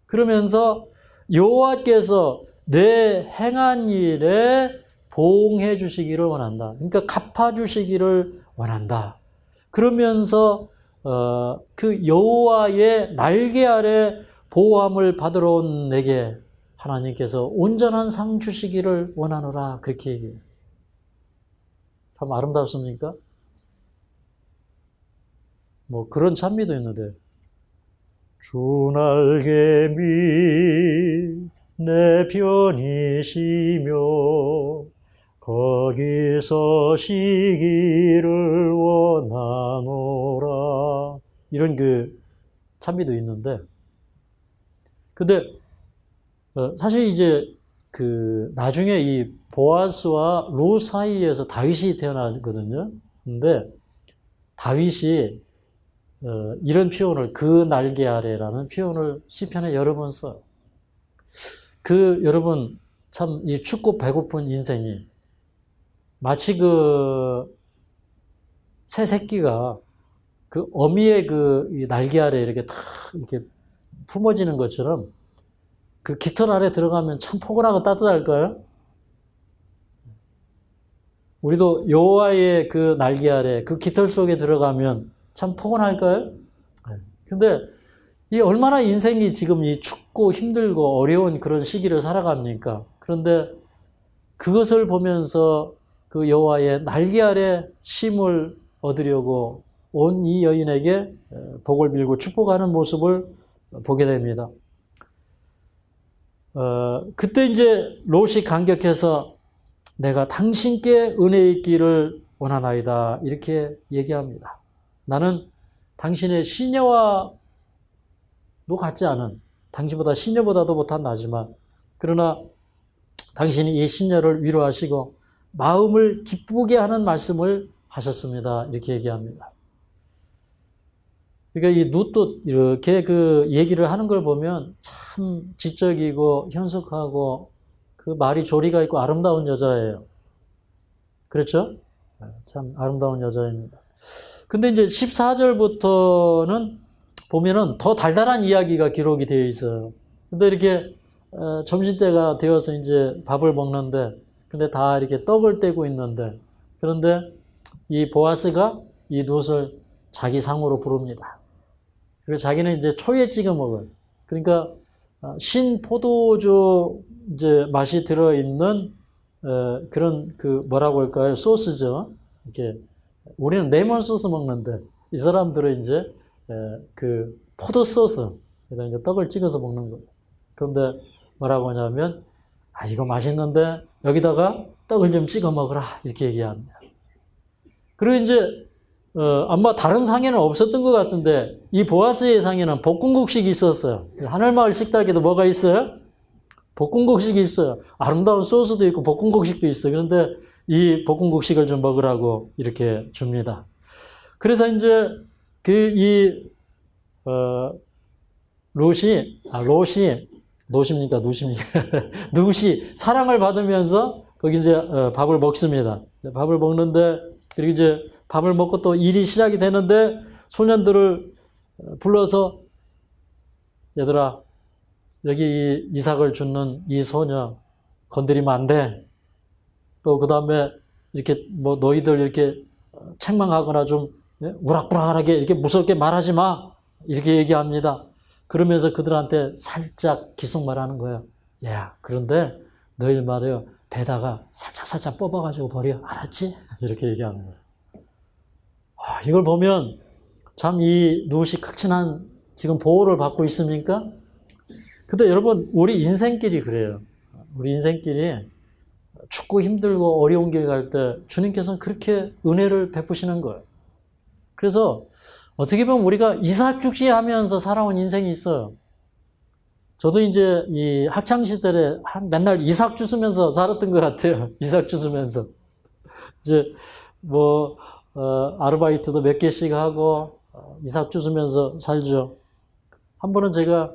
Speaker 1: 그러면서 여호와께서 내 행한 일에 보응해 주시기를 원한다. 그러니까 갚아 주시기를 원한다. 그러면서 그 여호와의 날개 아래 보호함을 받으러 온 내게 하나님께서 온전한 상 주시기를 원하노라, 그렇게 얘기해요. 참 아름답습니까? 뭐 그런 찬미도 있는데, 주 날개 밑 내 편이시며 거기 서시기를 원하노라, 이런 그 찬미도 있는데, 근데 사실 이제 그 나중에 이 보아스와 룻 사이에서 다윗이 태어나거든요. 근데 다윗이 이런 표현을, 그 날개 아래라는 표현을 시편에 여러 번 써요. 여러분 참 이 춥고 배고픈 인생이 마치 그 새 새끼가 그 어미의 그 날개 아래 이렇게 탁 이렇게 품어지는 것처럼 그 깃털 아래 들어가면 참 포근하고 따뜻할까요? 우리도 여호와의 그 날개 아래 그 깃털 속에 들어가면 참 포근할까요? 근데 이 얼마나 인생이 지금 이 춥고 힘들고 어려운 그런 시기를 살아갑니까? 그런데 그것을 보면서 그 여호와의 날개 아래 쉼을 얻으려고 온 이 여인에게 복을 빌고 축복하는 모습을 보게 됩니다. 그때 이제 롯이 감격해서 내가 당신께 은혜 있기를 원하나이다, 이렇게 얘기합니다. 나는 당신의 시녀와도 같지 않은, 당신보다 시녀보다도 못한 나지만, 그러나 당신이 이 시녀를 위로하시고 마음을 기쁘게 하는 말씀을 하셨습니다, 이렇게 얘기합니다. 그러니까 이 룻도 이렇게 그 얘기를 하는 걸 보면 참 지적이고 현숙하고 그 말이 조리가 있고 아름다운 여자예요. 그렇죠? 참 아름다운 여자입니다. 근데 이제 14절부터는 보면은 더 달달한 이야기가 기록이 되어 있어요. 근데 이렇게 점심때가 되어서 이제 밥을 먹는데, 근데 다 이렇게 떡을 떼고 있는데, 그런데 이 보아스가 이 룻을 자기 상으로 부릅니다. 그리고 자기는 이제 초에 찍어 먹어요. 그러니까 신 포도주 이제 맛이 들어있는 그런 그 뭐라고 할까요? 소스죠. 이렇게 우리는 레몬 소스 먹는데 이 사람들은 이제 그 포도 소스, 그래서 이제 떡을 찍어서 먹는 거예요. 그런데 뭐라고 하냐면, 이거 맛있는데 여기다가 떡을 좀 찍어 먹으라, 이렇게 얘기합니다. 그리고 이제 아마 다른 상에는 없었던 것 같은데 이 보아스의 상에는 볶음국식이 있었어요. 하늘마을 식탁에도 뭐가 있어요? 볶음국식이 있어요. 아름다운 소스도 있고 볶음국식도 있어요. 그런데 이 볶음국식을 좀 먹으라고 이렇게 줍니다. 그래서 이제 롯이 노십니까? 누십니까? 누시 사랑을 받으면서 거기 이제 밥을 먹습니다. 밥을 먹는데 그리고 이제 밥을 먹고 또 일이 시작이 되는데 소년들을 불러서 얘들아 여기 이삭을 줍는 이 소녀 건드리면 안 돼. 또 그 다음에 이렇게 뭐 너희들 이렇게 책망하거나 좀 우락부락하게 이렇게 무섭게 말하지 마. 이렇게 얘기합니다. 그러면서 그들한테 살짝 기속말하는 거예요. 야, 그런데 너희 말이요 배다가 살짝 뽑아가지고 버려. 알았지? 이렇게 얘기하는 거예요. 이걸 보면 참 이 누시 극진한 지금 보호를 받고 있습니까? 근데 여러분 우리 인생길이 그래요. 우리 인생길이 춥고 힘들고 어려운 길 갈 때 주님께서는 그렇게 은혜를 베푸시는 거예요. 그래서 어떻게 보면 우리가 이삭죽지하면서 살아온 인생이 있어요. 저도 이제 이 학창시절에 맨날 이삭 주스면서 살았던 것 같아요. 이삭 주스면서. 이제 뭐, 아르바이트도 몇 개씩 하고, 이삭 주스면서 살죠. 한 번은 제가,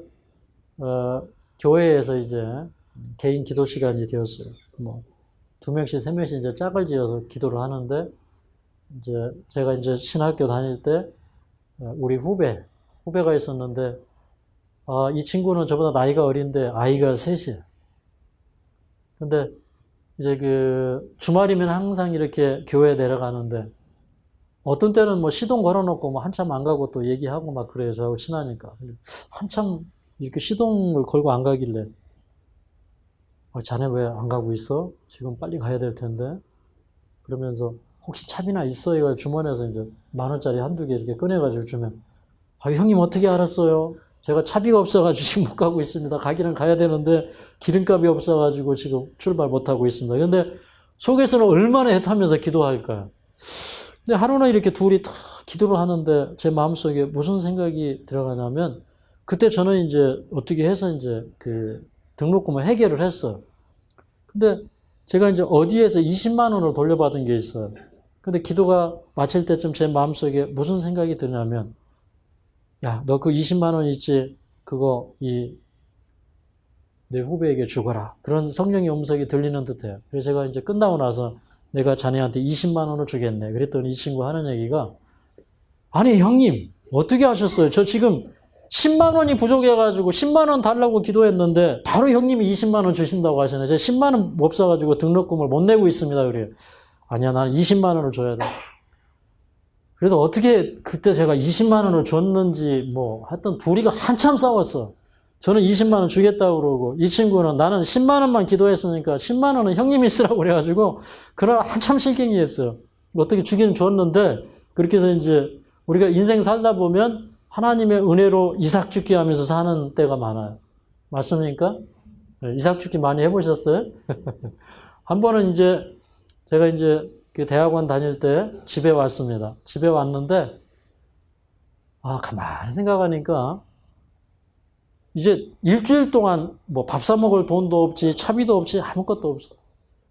Speaker 1: 교회에서 이제 개인 기도 시간이 되었어요. 뭐, 2명씩, 3명씩 이제 짝을 지어서 기도를 하는데, 이제 제가 이제 신학교 다닐 때, 우리 후배가 있었는데, 이 친구는 저보다 나이가 어린데 아이가 셋이에요. 근데 이제 주말이면 항상 이렇게 교회에 내려가는데 어떤 때는 뭐 시동 걸어놓고 뭐 한참 안 가고 또 얘기하고 막 그래요. 저하고 친하니까. 한참 이렇게 시동을 걸고 안 가길래 자네 왜 안 가고 있어? 지금 빨리 가야 될 텐데. 그러면서 혹시 차비나 있어? 이거 주머니에서 이제 10,000원짜리 한두 개 이렇게 꺼내가지고 주면 형님 어떻게 알았어요? 제가 차비가 없어가지고 지금 못 가고 있습니다. 가기는 가야 되는데 기름값이 없어가지고 지금 출발 못하고 있습니다. 근데 속에서는 얼마나 애타면서 기도할까요? 근데 하루는 이렇게 둘이 다 기도를 하는데 제 마음속에 무슨 생각이 들어가냐면 그때 저는 이제 어떻게 해서 이제 등록금을 해결을 했어요. 근데 제가 이제 어디에서 20만 원을 돌려받은 게 있어요. 근데 기도가 마칠 때쯤 제 마음속에 무슨 생각이 드냐면 야, 너 그 20만 원 있지? 그거 내 후배에게 주거라. 그런 성령의 음성이 들리는 듯해요. 그래서 제가 이제 끝나고 나서 내가 자네한테 20만 원을 주겠네. 그랬더니 이 친구 하는 얘기가 아니 형님 어떻게 하셨어요? 저 지금 10만 원이 부족해가지고 10만 원 달라고 기도했는데 바로 형님이 20만 원 주신다고 하시네. 제가 10만 원 없어가지고 등록금을 못 내고 있습니다. 그래요. 아니야, 나는 20만 원을 줘야 돼. 그래도 어떻게 그때 제가 20만 원을 줬는지 뭐 하여튼 둘이가 한참 싸웠어. 저는 20만 원 주겠다고 그러고 이 친구는 나는 10만 원만 기도했으니까 10만 원은 형님이 쓰라고 그래가지고 그날 한참 실갱이 했어요. 어떻게 주기는 줬는데 그렇게 해서 이제 우리가 인생 살다 보면 하나님의 은혜로 이삭 죽기 하면서 사는 때가 많아요. 맞습니까? 이삭 죽기 많이 해보셨어요? 한 번은 이제 제가 이제 그 대학원 다닐 때 집에 왔습니다. 집에 왔는데, 가만히 생각하니까, 이제 일주일 동안 뭐 밥 사 먹을 돈도 없지, 차비도 없지, 아무것도 없어.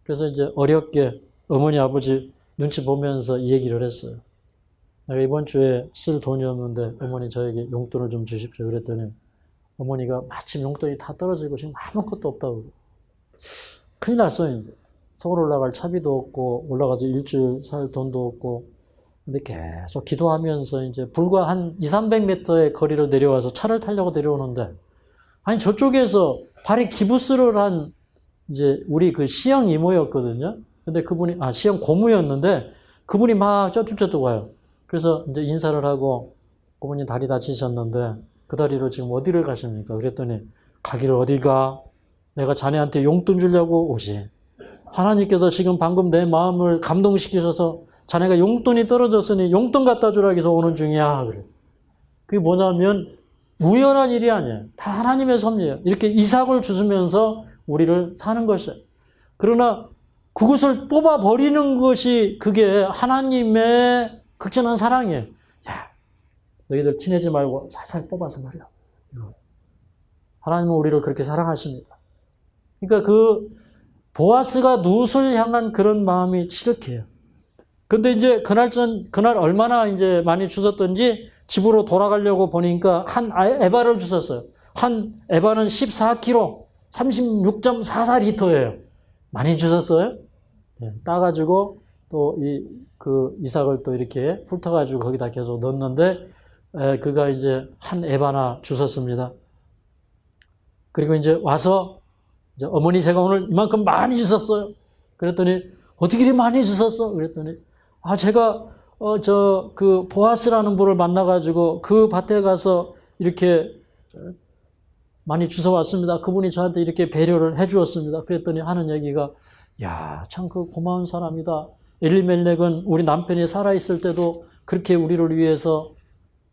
Speaker 1: 그래서 이제 어렵게 어머니, 아버지 눈치 보면서 이 얘기를 했어요. 내가 이번 주에 쓸 돈이 없는데 어머니 저에게 용돈을 좀 주십시오. 그랬더니 어머니가 마침 용돈이 다 떨어지고 지금 아무것도 없다고. 큰일 났어요, 이제. 서울 올라갈 차비도 없고, 올라가서 일주일 살 돈도 없고, 근데 계속 기도하면서 이제 불과 한 200-300m의 거리를 내려와서 차를 타려고 내려오는데, 아니, 저쪽에서 발이 기부스를한 이제 우리 시형 이모였거든요. 근데 그분이, 시형 고모였는데, 그분이 막 쩌뚝쩌뚝 와요. 그래서 이제 인사를 하고, 고모님 다리 다치셨는데, 그 다리로 지금 어디를 가십니까? 그랬더니, 가기를 어딜 가? 내가 자네한테 용돈 주려고 오지. 하나님께서 지금 방금 내 마음을 감동시키셔서 자네가 용돈이 떨어졌으니 용돈 갖다 주라 해서 오는 중이야. 그래. 그게 뭐냐면 우연한 일이 아니에요. 다 하나님의 섭리예요. 이렇게 이삭을 주시면서 우리를 사는 것이에요. 그러나 그것을 뽑아버리는 것이 그게 하나님의 극진한 사랑이에요. 야, 너희들 티내지 말고 살살 뽑아서 버려. 하나님은 우리를 그렇게 사랑하십니다. 그러니까 보아스가 룻을 향한 그런 마음이 지극해요. 근데 이제 그날 얼마나 이제 많이 주셨던지 집으로 돌아가려고 보니까 한 에바를 주셨어요. 한 에바는 14kg, 36.44리터예요. 많이 주셨어요? 예, 따가지고 또 이삭을 또 이렇게 훑어가지고 거기다 계속 넣었는데, 그가 이제 한 에바나 주셨습니다. 그리고 이제 와서, 이제 어머니 제가 오늘 이만큼 많이 주셨어요. 그랬더니, 어떻게 이렇게 많이 주셨어? 그랬더니, 제가, 보아스라는 분을 만나가지고 그 밭에 가서 이렇게 많이 주워왔습니다. 그분이 저한테 이렇게 배려를 해 주었습니다. 그랬더니 하는 얘기가, 야, 참 그 고마운 사람이다. 엘리멜렉은 우리 남편이 살아있을 때도 그렇게 우리를 위해서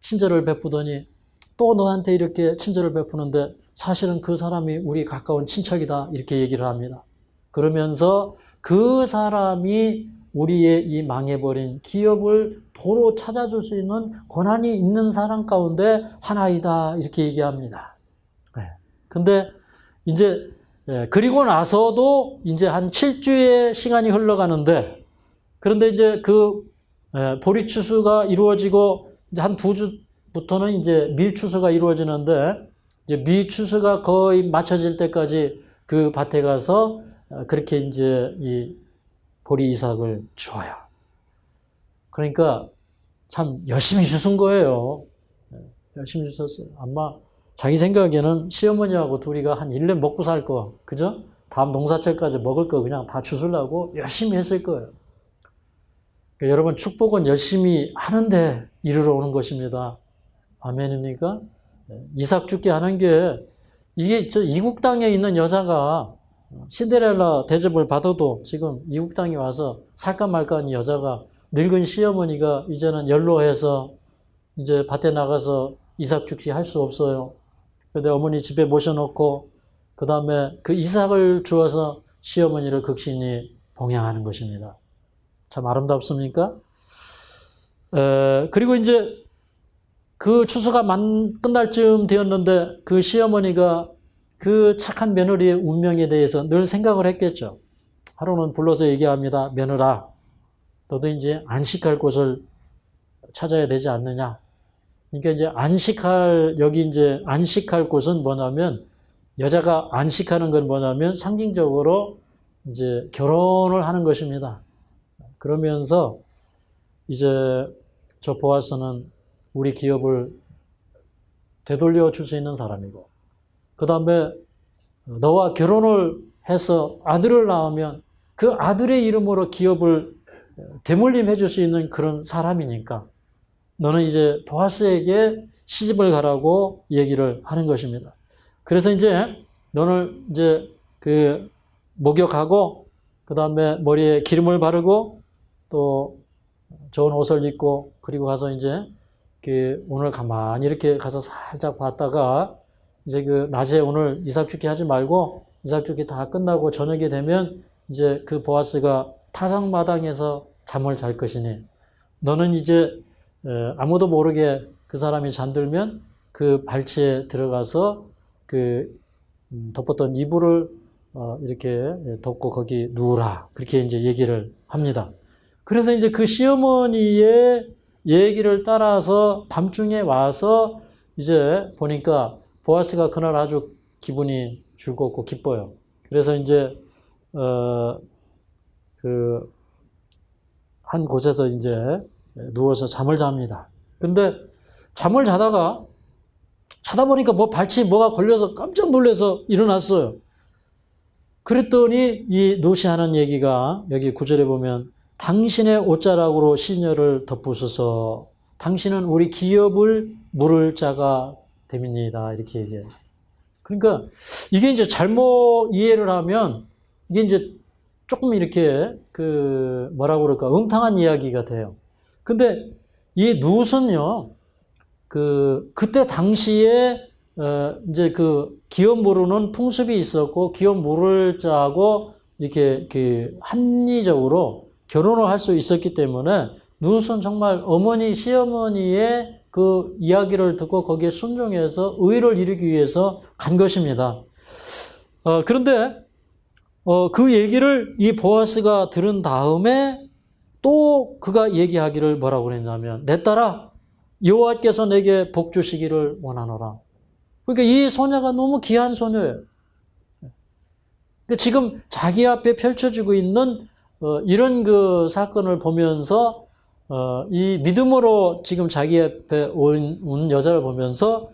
Speaker 1: 친절을 베푸더니 또 너한테 이렇게 친절을 베푸는데 사실은 그 사람이 우리 가까운 친척이다. 이렇게 얘기를 합니다. 그러면서 그 사람이 우리의 이 망해버린 기업을 도로 찾아줄 수 있는 권한이 있는 사람 가운데 하나이다. 이렇게 얘기합니다. 근데 이제 그리고 나서도 이제 한 7주의 시간이 흘러가는데, 그런데 이제 보리 추수가 이루어지고 이제 한 2주부터는 이제 밀 추수가 이루어지는데, 이제 밀 추수가 거의 맞춰질 때까지 그 밭에 가서 그렇게 이제 이 보리 이삭을 주어요. 그러니까 참 열심히 주신 거예요. 열심히 주셨어요. 아마 자기 생각에는 시어머니하고 둘이가 한 1년 먹고 살 거, 그죠? 다음 농사철까지 먹을 거 그냥 다 주시려고 열심히 했을 거예요. 그러니까 여러분, 축복은 열심히 하는데 이르러 오는 것입니다. 아멘입니까? 이삭 죽게 하는 게, 이게 이국 땅에 있는 여자가 신데렐라 대접을 받아도 지금 이국 땅에 와서 살까 말까 하는 여자가, 늙은 시어머니가 이제는 연로해서 이제 밭에 나가서 이삭 죽기 할 수 없어요. 그런데 어머니 집에 모셔놓고 그 다음에 그 이삭을 주어서 시어머니를 극신히 봉양하는 것입니다. 참 아름답습니까? 그리고 이제 그 추수가 끝날 쯤 되었는데 그 시어머니가 그 착한 며느리의 운명에 대해서 늘 생각을 했겠죠. 하루는 불러서 얘기합니다. 며느라, 너도 이제 안식할 곳을 찾아야 되지 않느냐. 그러니까 이제 여기 이제 안식할 곳은 뭐냐면, 여자가 안식하는 건 뭐냐면 상징적으로 이제 결혼을 하는 것입니다. 그러면서 이제 저 보아스는 우리 기업을 되돌려 줄 수 있는 사람이고, 그 다음에 너와 결혼을 해서 아들을 낳으면 그 아들의 이름으로 기업을 대물림해 줄 수 있는 그런 사람이니까 너는 이제 보아스에게 시집을 가라고 얘기를 하는 것입니다. 그래서 이제 너를 이제 목욕하고, 그 다음에 머리에 기름을 바르고, 또 좋은 옷을 입고, 그리고 가서 이제 오늘 가만히 이렇게 가서 살짝 봤다가, 이제 낮에 오늘 이삭 죽기 하지 말고, 이삭 죽기 다 끝나고 저녁이 되면 이제 그 보아스가 타작마당에서 잠을 잘 것이니, 너는 이제 아무도 모르게 그 사람이 잠들면 그 발치에 들어가서 덮었던 이불을 이렇게 덮고 거기 누우라. 그렇게 이제 얘기를 합니다. 그래서 이제 그 시어머니의 얘기를 따라서 밤중에 와서 이제 보니까 보아스가 그날 아주 기분이 즐겁고 기뻐요. 그래서 이제 한 곳에서 이제 누워서 잠을 잡니다. 근데 잠을 자다 보니까 발치에 뭐가 걸려서 깜짝 놀라서 일어났어요. 그랬더니 이 노시 하는 얘기가 여기 9절에 보면, 당신의 옷자락으로 시녀를 덮으소서, 당신은 우리 기업을 물을 자가 됨이니이다. 이렇게 얘기해요. 그러니까 이게 이제 잘못 이해를 하면 이게 이제 조금 이렇게 뭐라고 그럴까, 엉뚱한 이야기가 돼요. 근데 이 룻은요, 그때 당시에 이제 기업 모르는 풍습이 있었고, 기업 모를 자하고 이렇게 합리적으로 결혼을 할 수 있었기 때문에 룻은 정말 시어머니의 그 이야기를 듣고 거기에 순종해서 의를 이루기 위해서 간 것입니다. 그런데 그 얘기를 이 보아스가 들은 다음에 또 그가 얘기하기를 뭐라고 그랬냐면, 내 딸아, 여호와께서 내게 복 주시기를 원하노라. 그러니까 이 소녀가 너무 귀한 소녀예요. 그러니까 지금 자기 앞에 펼쳐지고 있는 이런 그 사건을 보면서 이 믿음으로 지금 자기 앞에 온 여자를 보면서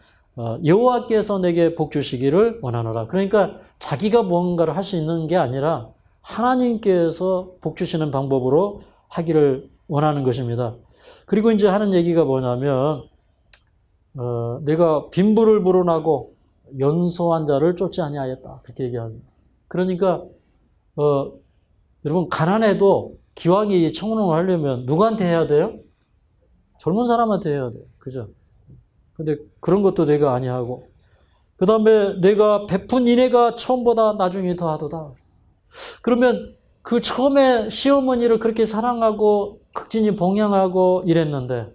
Speaker 1: 여호와께서 내게 복 주시기를 원하노라. 그러니까 자기가 뭔가를 할 수 있는 게 아니라 하나님께서 복 주시는 방법으로 하기를 원하는 것입니다. 그리고 이제 하는 얘기가 뭐냐면 내가 빈부를 불어나고 연소한 자를 쫓지 아니하였다. 그렇게 얘기합니다. 그러니까 여러분 가난해도 기왕이 청혼을 하려면 누구한테 해야 돼요? 젊은 사람한테 해야 돼요. 그죠? 근데 그런 것도 내가 아니하고 그 다음에 내가 베푼 인애가 처음보다 나중에 더하도다. 그러면 그 처음에 시어머니를 그렇게 사랑하고 극진히 봉양하고 이랬는데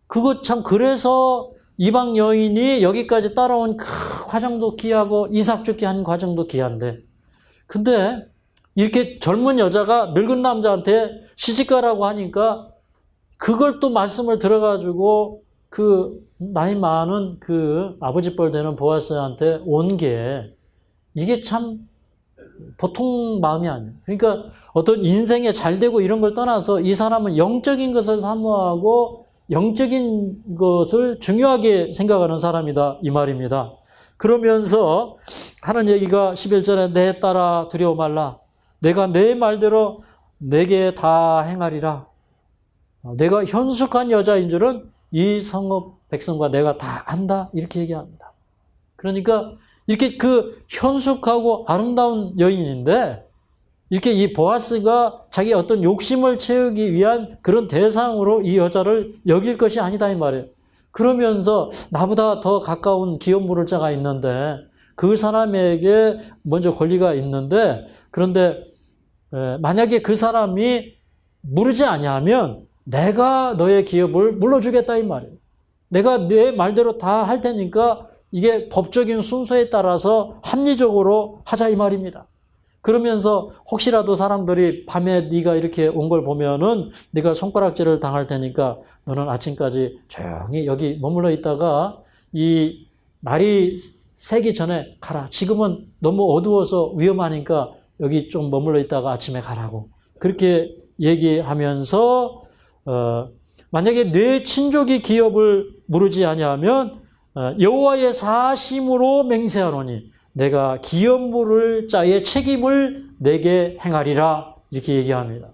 Speaker 1: 그거 참 그래서 이방 여인이 여기까지 따라온 그 과정도 귀하고 이삭 죽게 한 과정도 귀한데 근데 이렇게 젊은 여자가 늙은 남자한테 시집가라고 하니까 그걸 또 말씀을 들어가지고 그 나이 많은 그 아버지 뻘 되는 보아스한테 온 게 이게 참 보통 마음이 아니에요. 그러니까 어떤 인생에 잘 되고 이런 걸 떠나서 이 사람은 영적인 것을 사모하고 영적인 것을 중요하게 생각하는 사람이다 이 말입니다. 그러면서 하는 얘기가 11절에 내 딸아 두려워 말라. 내가 내 말대로 내게 다 행하리라. 내가 현숙한 여자인 줄은 이 성읍 백성과 내가 다 안다 이렇게 얘기합니다. 그러니까 이렇게 그 현숙하고 아름다운 여인인데 이렇게 이 보아스가 자기 어떤 욕심을 채우기 위한 그런 대상으로 이 여자를 여길 것이 아니다 이 말이에요. 그러면서 나보다 더 가까운 기업 물을 자가 있는데 그 사람에게 먼저 권리가 있는데 그런데 만약에 그 사람이 물으지 아니하면 내가 너의 기업을 물러주겠다 이 말이에요. 내가 내 말대로 다 할 테니까 이게 법적인 순서에 따라서 합리적으로 하자 이 말입니다. 그러면서 혹시라도 사람들이 밤에 네가 이렇게 온 걸 보면은 네가 손가락질을 당할 테니까 너는 아침까지 조용히 여기 머물러 있다가 이 날이 새기 전에 가라. 지금은 너무 어두워서 위험하니까 여기 좀 머물러 있다가 아침에 가라고. 그렇게 얘기하면서 만약에 내 친족이 기업을 물으지 아니하면 여호와의 사심으로 맹세하노니 내가 기업 물을 자의 책임을 내게 행하리라 이렇게 얘기합니다.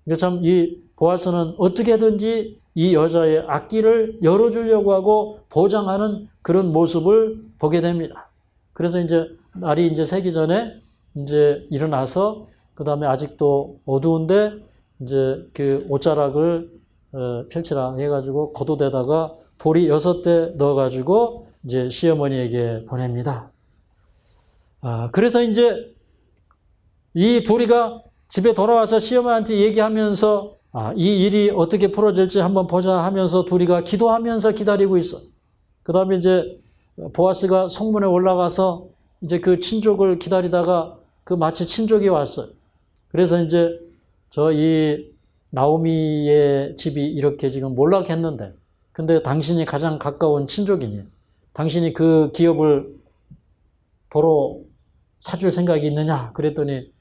Speaker 1: 그러니까 참 이 보아스는 어떻게든지 이 여자의 앞길을 열어주려고 하고 보장하는 그런 모습을 보게 됩니다. 그래서 이제 날이 이제 새기 전에 이제 일어나서 그 다음에 아직도 어두운데 이제 그 옷자락을 펼치라 해가지고 겉옷에다가 보리 6대 넣어가지고 이제 시어머니에게 보냅니다. 그래서 이제 이 둘이가 집에 돌아와서 시어머니한테 얘기하면서 이 일이 어떻게 풀어질지 한번 보자 하면서 둘이가 기도하면서 기다리고 있어. 그 다음에 이제 보아스가 성문에 올라가서 이제 그 친족을 기다리다가 그 마치 친족이 왔어요. 그래서 이제 이 나오미의 집이 이렇게 지금 몰락했는데 근데 당신이 가장 가까운 친족이니 당신이 그 기업을 도로 사줄 생각이 있느냐 그랬더니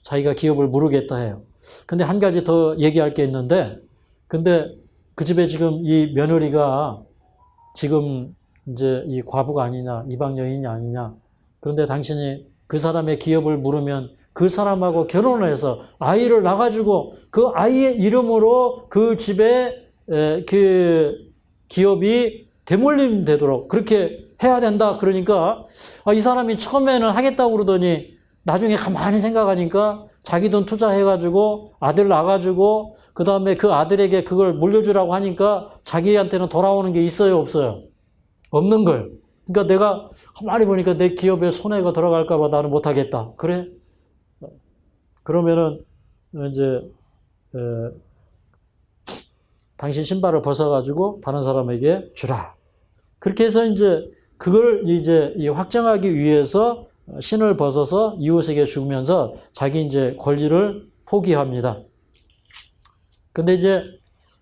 Speaker 1: 자기가 기업을 물으겠다 해요. 근데 한 가지 더 얘기할 게 있는데 근데 그 집에 지금 이 며느리가 지금 이제 이 과부가 아니냐 이방 여인이 아니냐 그런데 당신이 그 사람의 기업을 물으면 그 사람하고 결혼을 해서 아이를 낳아가지고 그 아이의 이름으로 그 집에 그 기업이 대물림되도록 그렇게 해야 된다. 그러니까 이 사람이 처음에는 하겠다고 그러더니 나중에 가만히 생각하니까 자기 돈 투자해가지고 아들 낳아가지고 그 다음에 그 아들에게 그걸 물려주라고 하니까 자기한테는 돌아오는 게 있어요 없어요? 없는 걸. 그러니까 내가 가만히 보니까 내 기업에 손해가 들어갈까 봐 나는 못하겠다. 그래? 그러면은 이제 당신 신발을 벗어가지고 다른 사람에게 주라. 그렇게 해서 이제 그걸 이제 확정하기 위해서 신을 벗어서 이웃에게 주면서 자기 이제 권리를 포기합니다. 근데 이제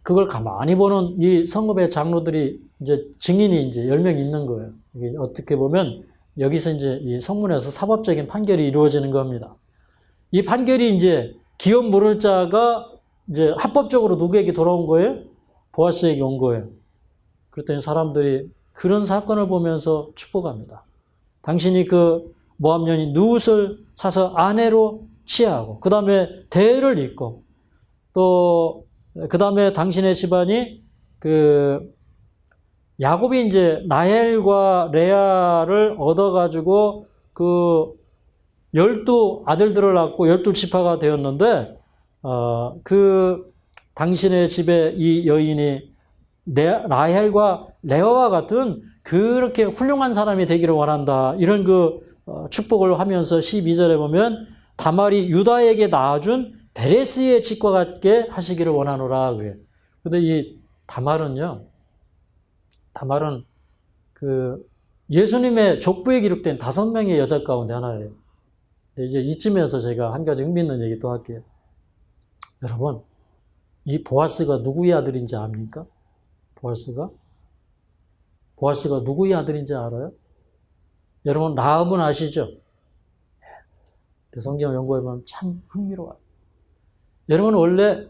Speaker 1: 그걸 가만히 보는 이 성읍의 장로들이 이제 증인이 이제 10명 있는 거예요. 이게 어떻게 보면 여기서 이제 이 성문에서 사법적인 판결이 이루어지는 겁니다. 이 판결이 이제 기업 물을 자가 이제 합법적으로 누구에게 돌아온 거예요? 보아스에게 온 거예요. 그랬더니 사람들이 그런 사건을 보면서 축복합니다. 당신이 그 모압 여인 룻을 사서 아내로 취하고 그 다음에 대를 잇고 또 그 다음에 당신의 집안이 그 야곱이 이제 라헬과 레아를 얻어가지고 그 12아들들을 낳고 12지파가 되었는데 그 당신의 집에 이 여인이 라헬과 레아와 같은 그렇게 훌륭한 사람이 되기를 원한다. 이런 그 축복을 하면서 12절에 보면 다말이 유다에게 낳아준 베레스의 집과 같게 하시기를 원하노라 그래요. 근데 이 다말은 그 예수님의 족부에 기록된 5명의 여자 가운데 하나예요. 근데 이제 이쯤에서 제가 한 가지 흥미있는 얘기 또 할게요. 여러분, 이 보아스가 누구의 아들인지 압니까? 보아스가 누구의 아들인지 알아요? 여러분, 라합은 아시죠? 그 성경을 연구해보면 참 흥미로워요. 여러분, 원래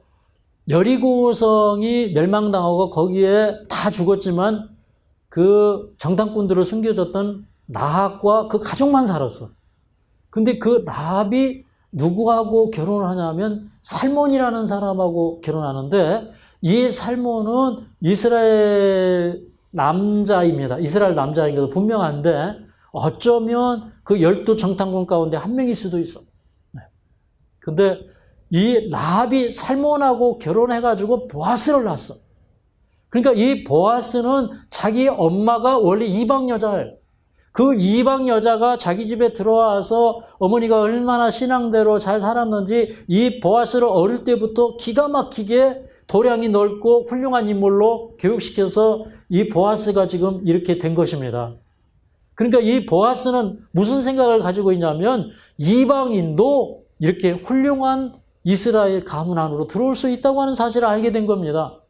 Speaker 1: 여리고성이 멸망당하고 거기에 다 죽었지만 그 정탐꾼들을 숨겨줬던 라합과 그 가족만 살았어. 근데 그 라합이 누구하고 결혼을 하냐면 살몬이라는 사람하고 결혼하는데 이 살몬은 이스라엘 남자입니다. 이스라엘 남자인 것도 분명한데 어쩌면 그 12 정탐꾼 가운데 한 명일 수도 있어. 근데 이 라합이 살몬하고 결혼해가지고 보아스를 낳았어. 그러니까 이 보아스는 자기 엄마가 원래 이방 여자예요. 그 이방 여자가 자기 집에 들어와서 어머니가 얼마나 신앙대로 잘 살았는지 이 보아스를 어릴 때부터 기가 막히게 도량이 넓고 훌륭한 인물로 교육시켜서 이 보아스가 지금 이렇게 된 것입니다. 그러니까 이 보아스는 무슨 생각을 가지고 있냐면 이방인도 이렇게 훌륭한 이스라엘 가문 안으로 들어올 수 있다고 하는 사실을 알게 된 겁니다.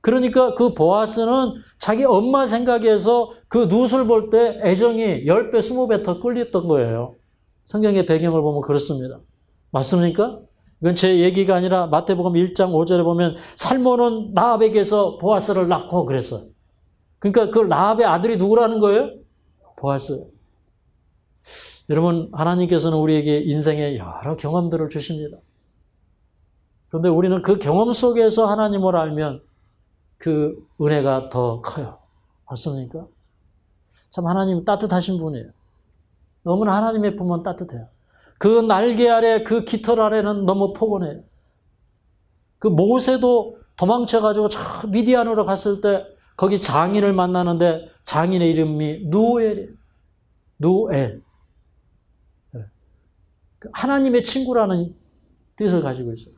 Speaker 1: 그러니까 그 보아스는 자기 엄마 생각에서 그 룻을 볼 때 애정이 10배, 20배 더 끌렸던 거예요. 성경의 배경을 보면 그렇습니다. 맞습니까? 이건 제 얘기가 아니라 마태복음 1장 5절에 보면 살몬은 라합에게서 보아스를 낳고 그랬어요. 그러니까 그 라합의 아들이 누구라는 거예요? 보아스. 여러분, 하나님께서는 우리에게 인생의 여러 경험들을 주십니다. 그런데 우리는 그 경험 속에서 하나님을 알면 그 은혜가 더 커요. 맞습니까? 참 하나님 따뜻하신 분이에요. 너무나 하나님의 품은 따뜻해요. 그 날개 아래, 그 깃털 아래는 너무 포근해요. 그 모세도 도망쳐가지고 저 미디안으로 갔을 때 거기 장인을 만나는데 장인의 이름이 누엘이에요. 누엘. 하나님의 친구라는 뜻을 가지고 있어요.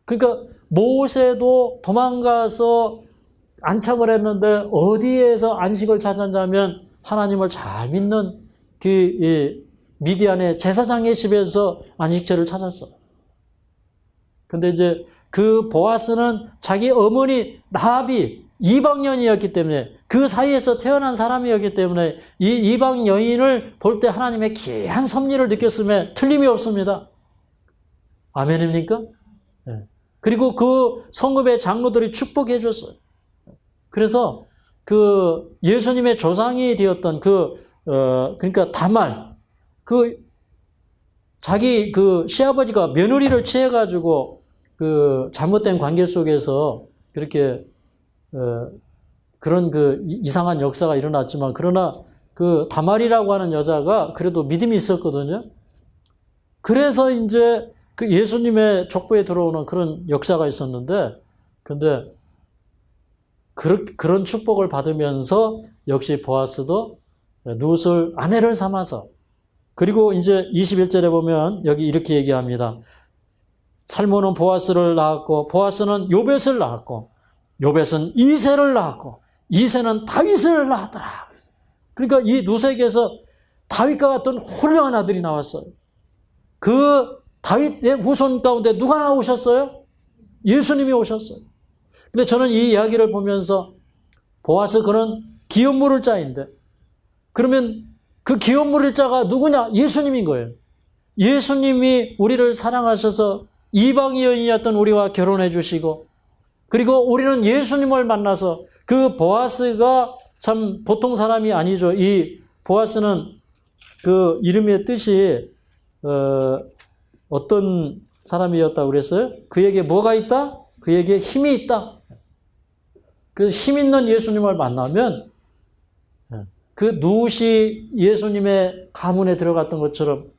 Speaker 1: 그러니까 모세도 도망가서 안착을 했는데 어디에서 안식을 찾았냐면 하나님을 잘 믿는 그 미디안의 제사장의 집에서 안식처를 찾았어. 근데 이제 그 보아스는 자기 어머니 라합이 이방 여인이었기 때문에 그 사이에서 태어난 사람이었기 때문에 이 이방 여인을 볼 때 하나님의 귀한 섭리를 느꼈음에 틀림이 없습니다. 아멘입니까? 네. 그리고 그 성읍의 장로들이 축복해 줬어요. 그래서 그 예수님의 조상이 되었던 그러니까 다말, 자기 그 시아버지가 며느리를 취해가지고 그 잘못된 관계 속에서 그렇게, 그런 그 이상한 역사가 일어났지만, 그러나 그 다말이라고 하는 여자가 그래도 믿음이 있었거든요. 그래서 이제 그 예수님의 족보에 들어오는 그런 역사가 있었는데, 근데 그런 축복을 받으면서 역시 보아스도 룻을 아내를 삼아서, 그리고 이제 21절에 보면 여기 이렇게 얘기합니다. 살몬은 보아스를 낳았고 보아스는 요벳을 낳았고 요벳은 이새를 낳았고 이새는 다윗을 낳았더라. 그러니까 이 룻에게서 다윗과 같은 훌륭한 아들이 나왔어요. 그 다윗의 후손 가운데 누가 나오셨어요? 예수님이 오셨어요. 근데 저는 이 이야기를 보면서 보아스 그는 기업 물을 자인데 그러면 그 기업 물을 자가 누구냐? 예수님인 거예요. 예수님이 우리를 사랑하셔서 이방 여인이었던 우리와 결혼해 주시고 그리고 우리는 예수님을 만나서 그 보아스가 참 보통 사람이 아니죠. 이 보아스는 그 이름의 뜻이 어떤 사람이었다고 그랬어요? 그에게 뭐가 있다? 그에게 힘이 있다. 그래서 힘 있는 예수님을 만나면 그 누시 예수님의 가문에 들어갔던 것처럼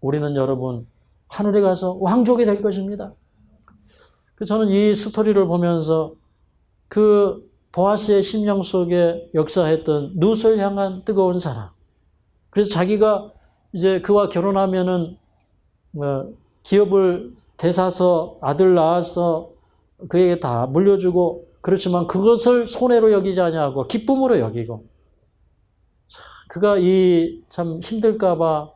Speaker 1: 우리는 여러분 하늘에 가서 왕족이 될 것입니다. 저는 이 스토리를 보면서 그 보아스의 심령 속에 역사했던 룻을 향한 뜨거운 사랑. 그래서 자기가 이제 그와 결혼하면은 기업을 되사서 아들 낳아서 그에게 다 물려주고 그렇지만 그것을 손해로 여기지 아니하고 기쁨으로 여기고 그가 이 참 힘들까봐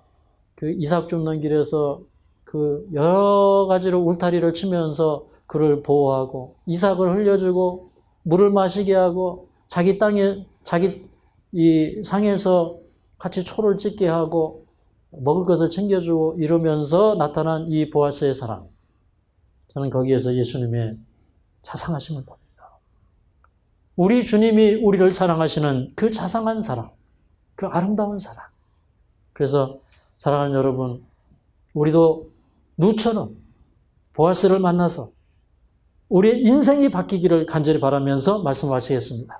Speaker 1: 그 이삭 줍는 길에서 그 여러 가지로 울타리를 치면서 그를 보호하고 이삭을 흘려주고 물을 마시게 하고 자기 땅에 자기 이 상에서 같이 초를 찍게 하고 먹을 것을 챙겨주고 이러면서 나타난 이 보아스의 사랑. 저는 거기에서 예수님의 자상하심을 봅니다. 우리 주님이 우리를 사랑하시는 그 자상한 사랑, 그 아름다운 사랑. 그래서 사랑하는 여러분, 우리도 룻처럼 보아스를 만나서 우리의 인생이 바뀌기를 간절히 바라면서 말씀 마치겠습니다.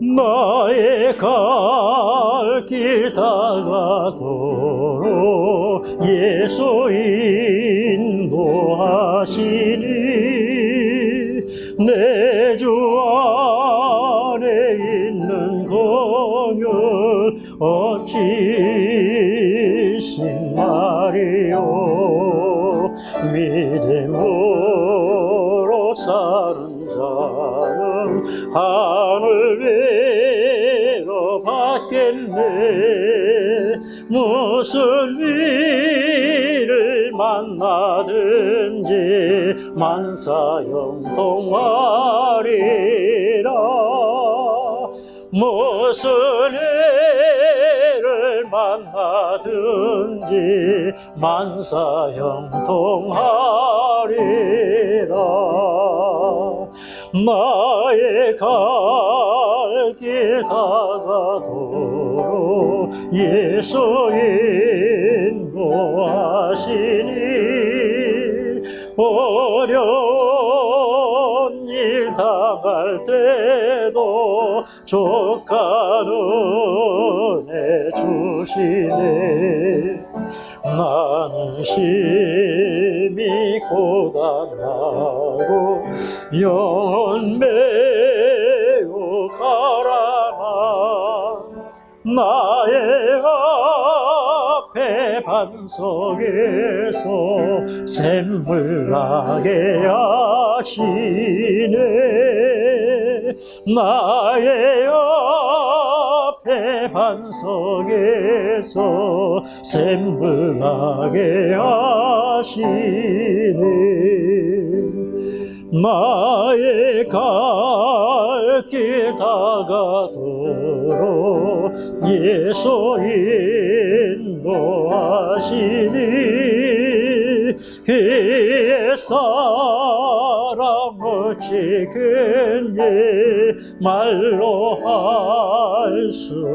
Speaker 1: 나의 갈 길 다가도록 예수 인도하시니 내 주 안에 있는 공을 어찌 신말이요 믿음으로 사는 자는 하늘 위로 받겠네. 무슨 일을 만나든지 만사형통하리라. 무슨 일을 만나든지 만사형통하리라. 나의 갈 길 다가도록 예수 인도하시니 어려운 일 당할 때도 족한 은혜 주시네. 나는 심히 고단하고 영혼 매우 가라나 나의 앞에 반석에서 샘물 나게 하시네. 나의 앞에 반석에서 샘물 나게 하시네. 나의 갈 길 다가도록 예수 인도하시니 그의 사랑 어찌겠니 말로 할 수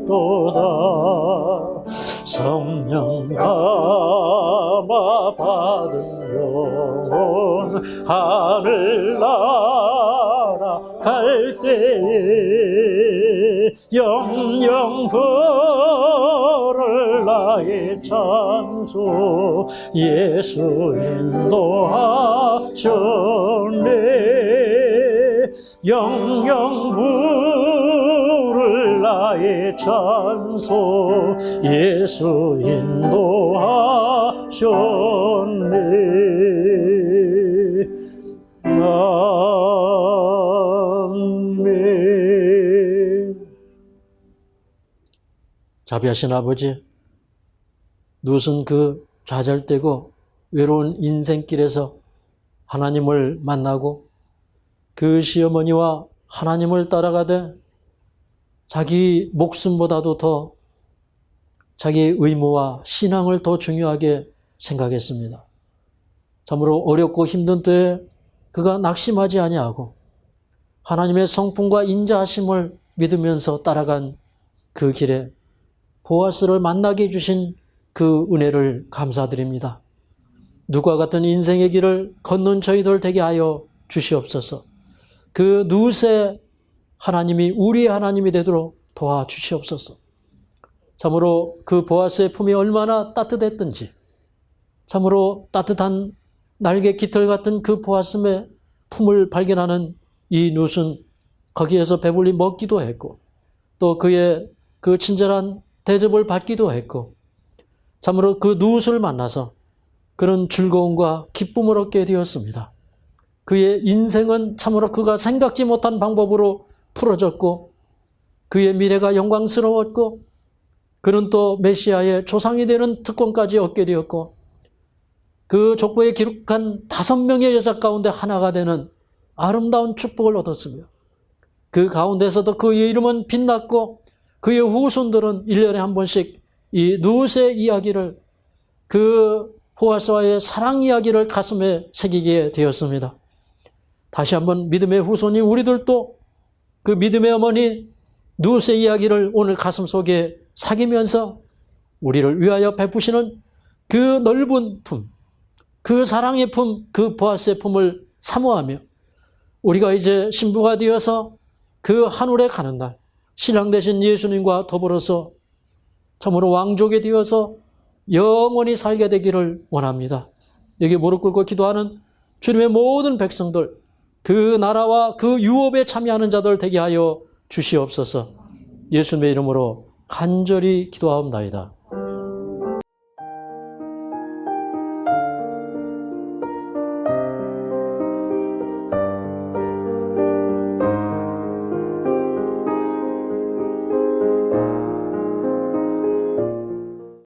Speaker 1: 없도다. 성령 감화 받은 영혼 하늘나라 갈 때에 영영 부를 나의 찬송 예수 인도하셨네. 영영 부를 나의 찬송 예수 인도하셨네. 아멘. 자비하신 아버지, 룻은 그 좌절되고 외로운 인생길에서 하나님을 만나고 그 시어머니와 하나님을 따라가되 자기 목숨보다도 더 자기의 의무와 신앙을 더 중요하게 생각했습니다. 참으로 어렵고 힘든 때에 그가 낙심하지 아니하고 하나님의 성품과 인자하심을 믿으면서 따라간 그 길에 보아스를 만나게 해주신 그 은혜를 감사드립니다. 룻과 같은 인생의 길을 걷는 저희들 되게 하여 주시옵소서. 그 룻의 하나님이 우리의 하나님이 되도록 도와주시옵소서. 참으로 그 보아스의 품이 얼마나 따뜻했던지, 참으로 따뜻한 날개 깃털 같은 그 보아스의 품을 발견하는 이 룻은 거기에서 배불리 먹기도 했고 또 그의 그 친절한 대접을 받기도 했고 참으로 그 룻을 만나서 그런 즐거움과 기쁨을 얻게 되었습니다. 그의 인생은 참으로 그가 생각지 못한 방법으로 풀어졌고 그의 미래가 영광스러웠고 그는 또 메시아의 조상이 되는 특권까지 얻게 되었고 그 족보에 기록한 5명의 여자 가운데 하나가 되는 아름다운 축복을 얻었으며 그 가운데서도 그의 이름은 빛났고 그의 후손들은 1년에 한 번씩 이 룻의 이야기를 그 보아스와의 사랑 이야기를 가슴에 새기게 되었습니다. 다시 한번 믿음의 후손이 우리들도 그 믿음의 어머니 룻의 이야기를 오늘 가슴속에 새기면서 우리를 위하여 베푸시는 그 넓은 품, 그 사랑의 품, 그 보아스의 품을 사모하며 우리가 이제 신부가 되어서 그 하늘에 가는 날 신랑 되신 예수님과 더불어서 참으로 왕족이 되어서 영원히 살게 되기를 원합니다. 여기 무릎 꿇고 기도하는 주님의 모든 백성들, 그 나라와 그 유업에 참여하는 자들 되게 하여 주시옵소서. 예수님의 이름으로 간절히 기도하옵나이다.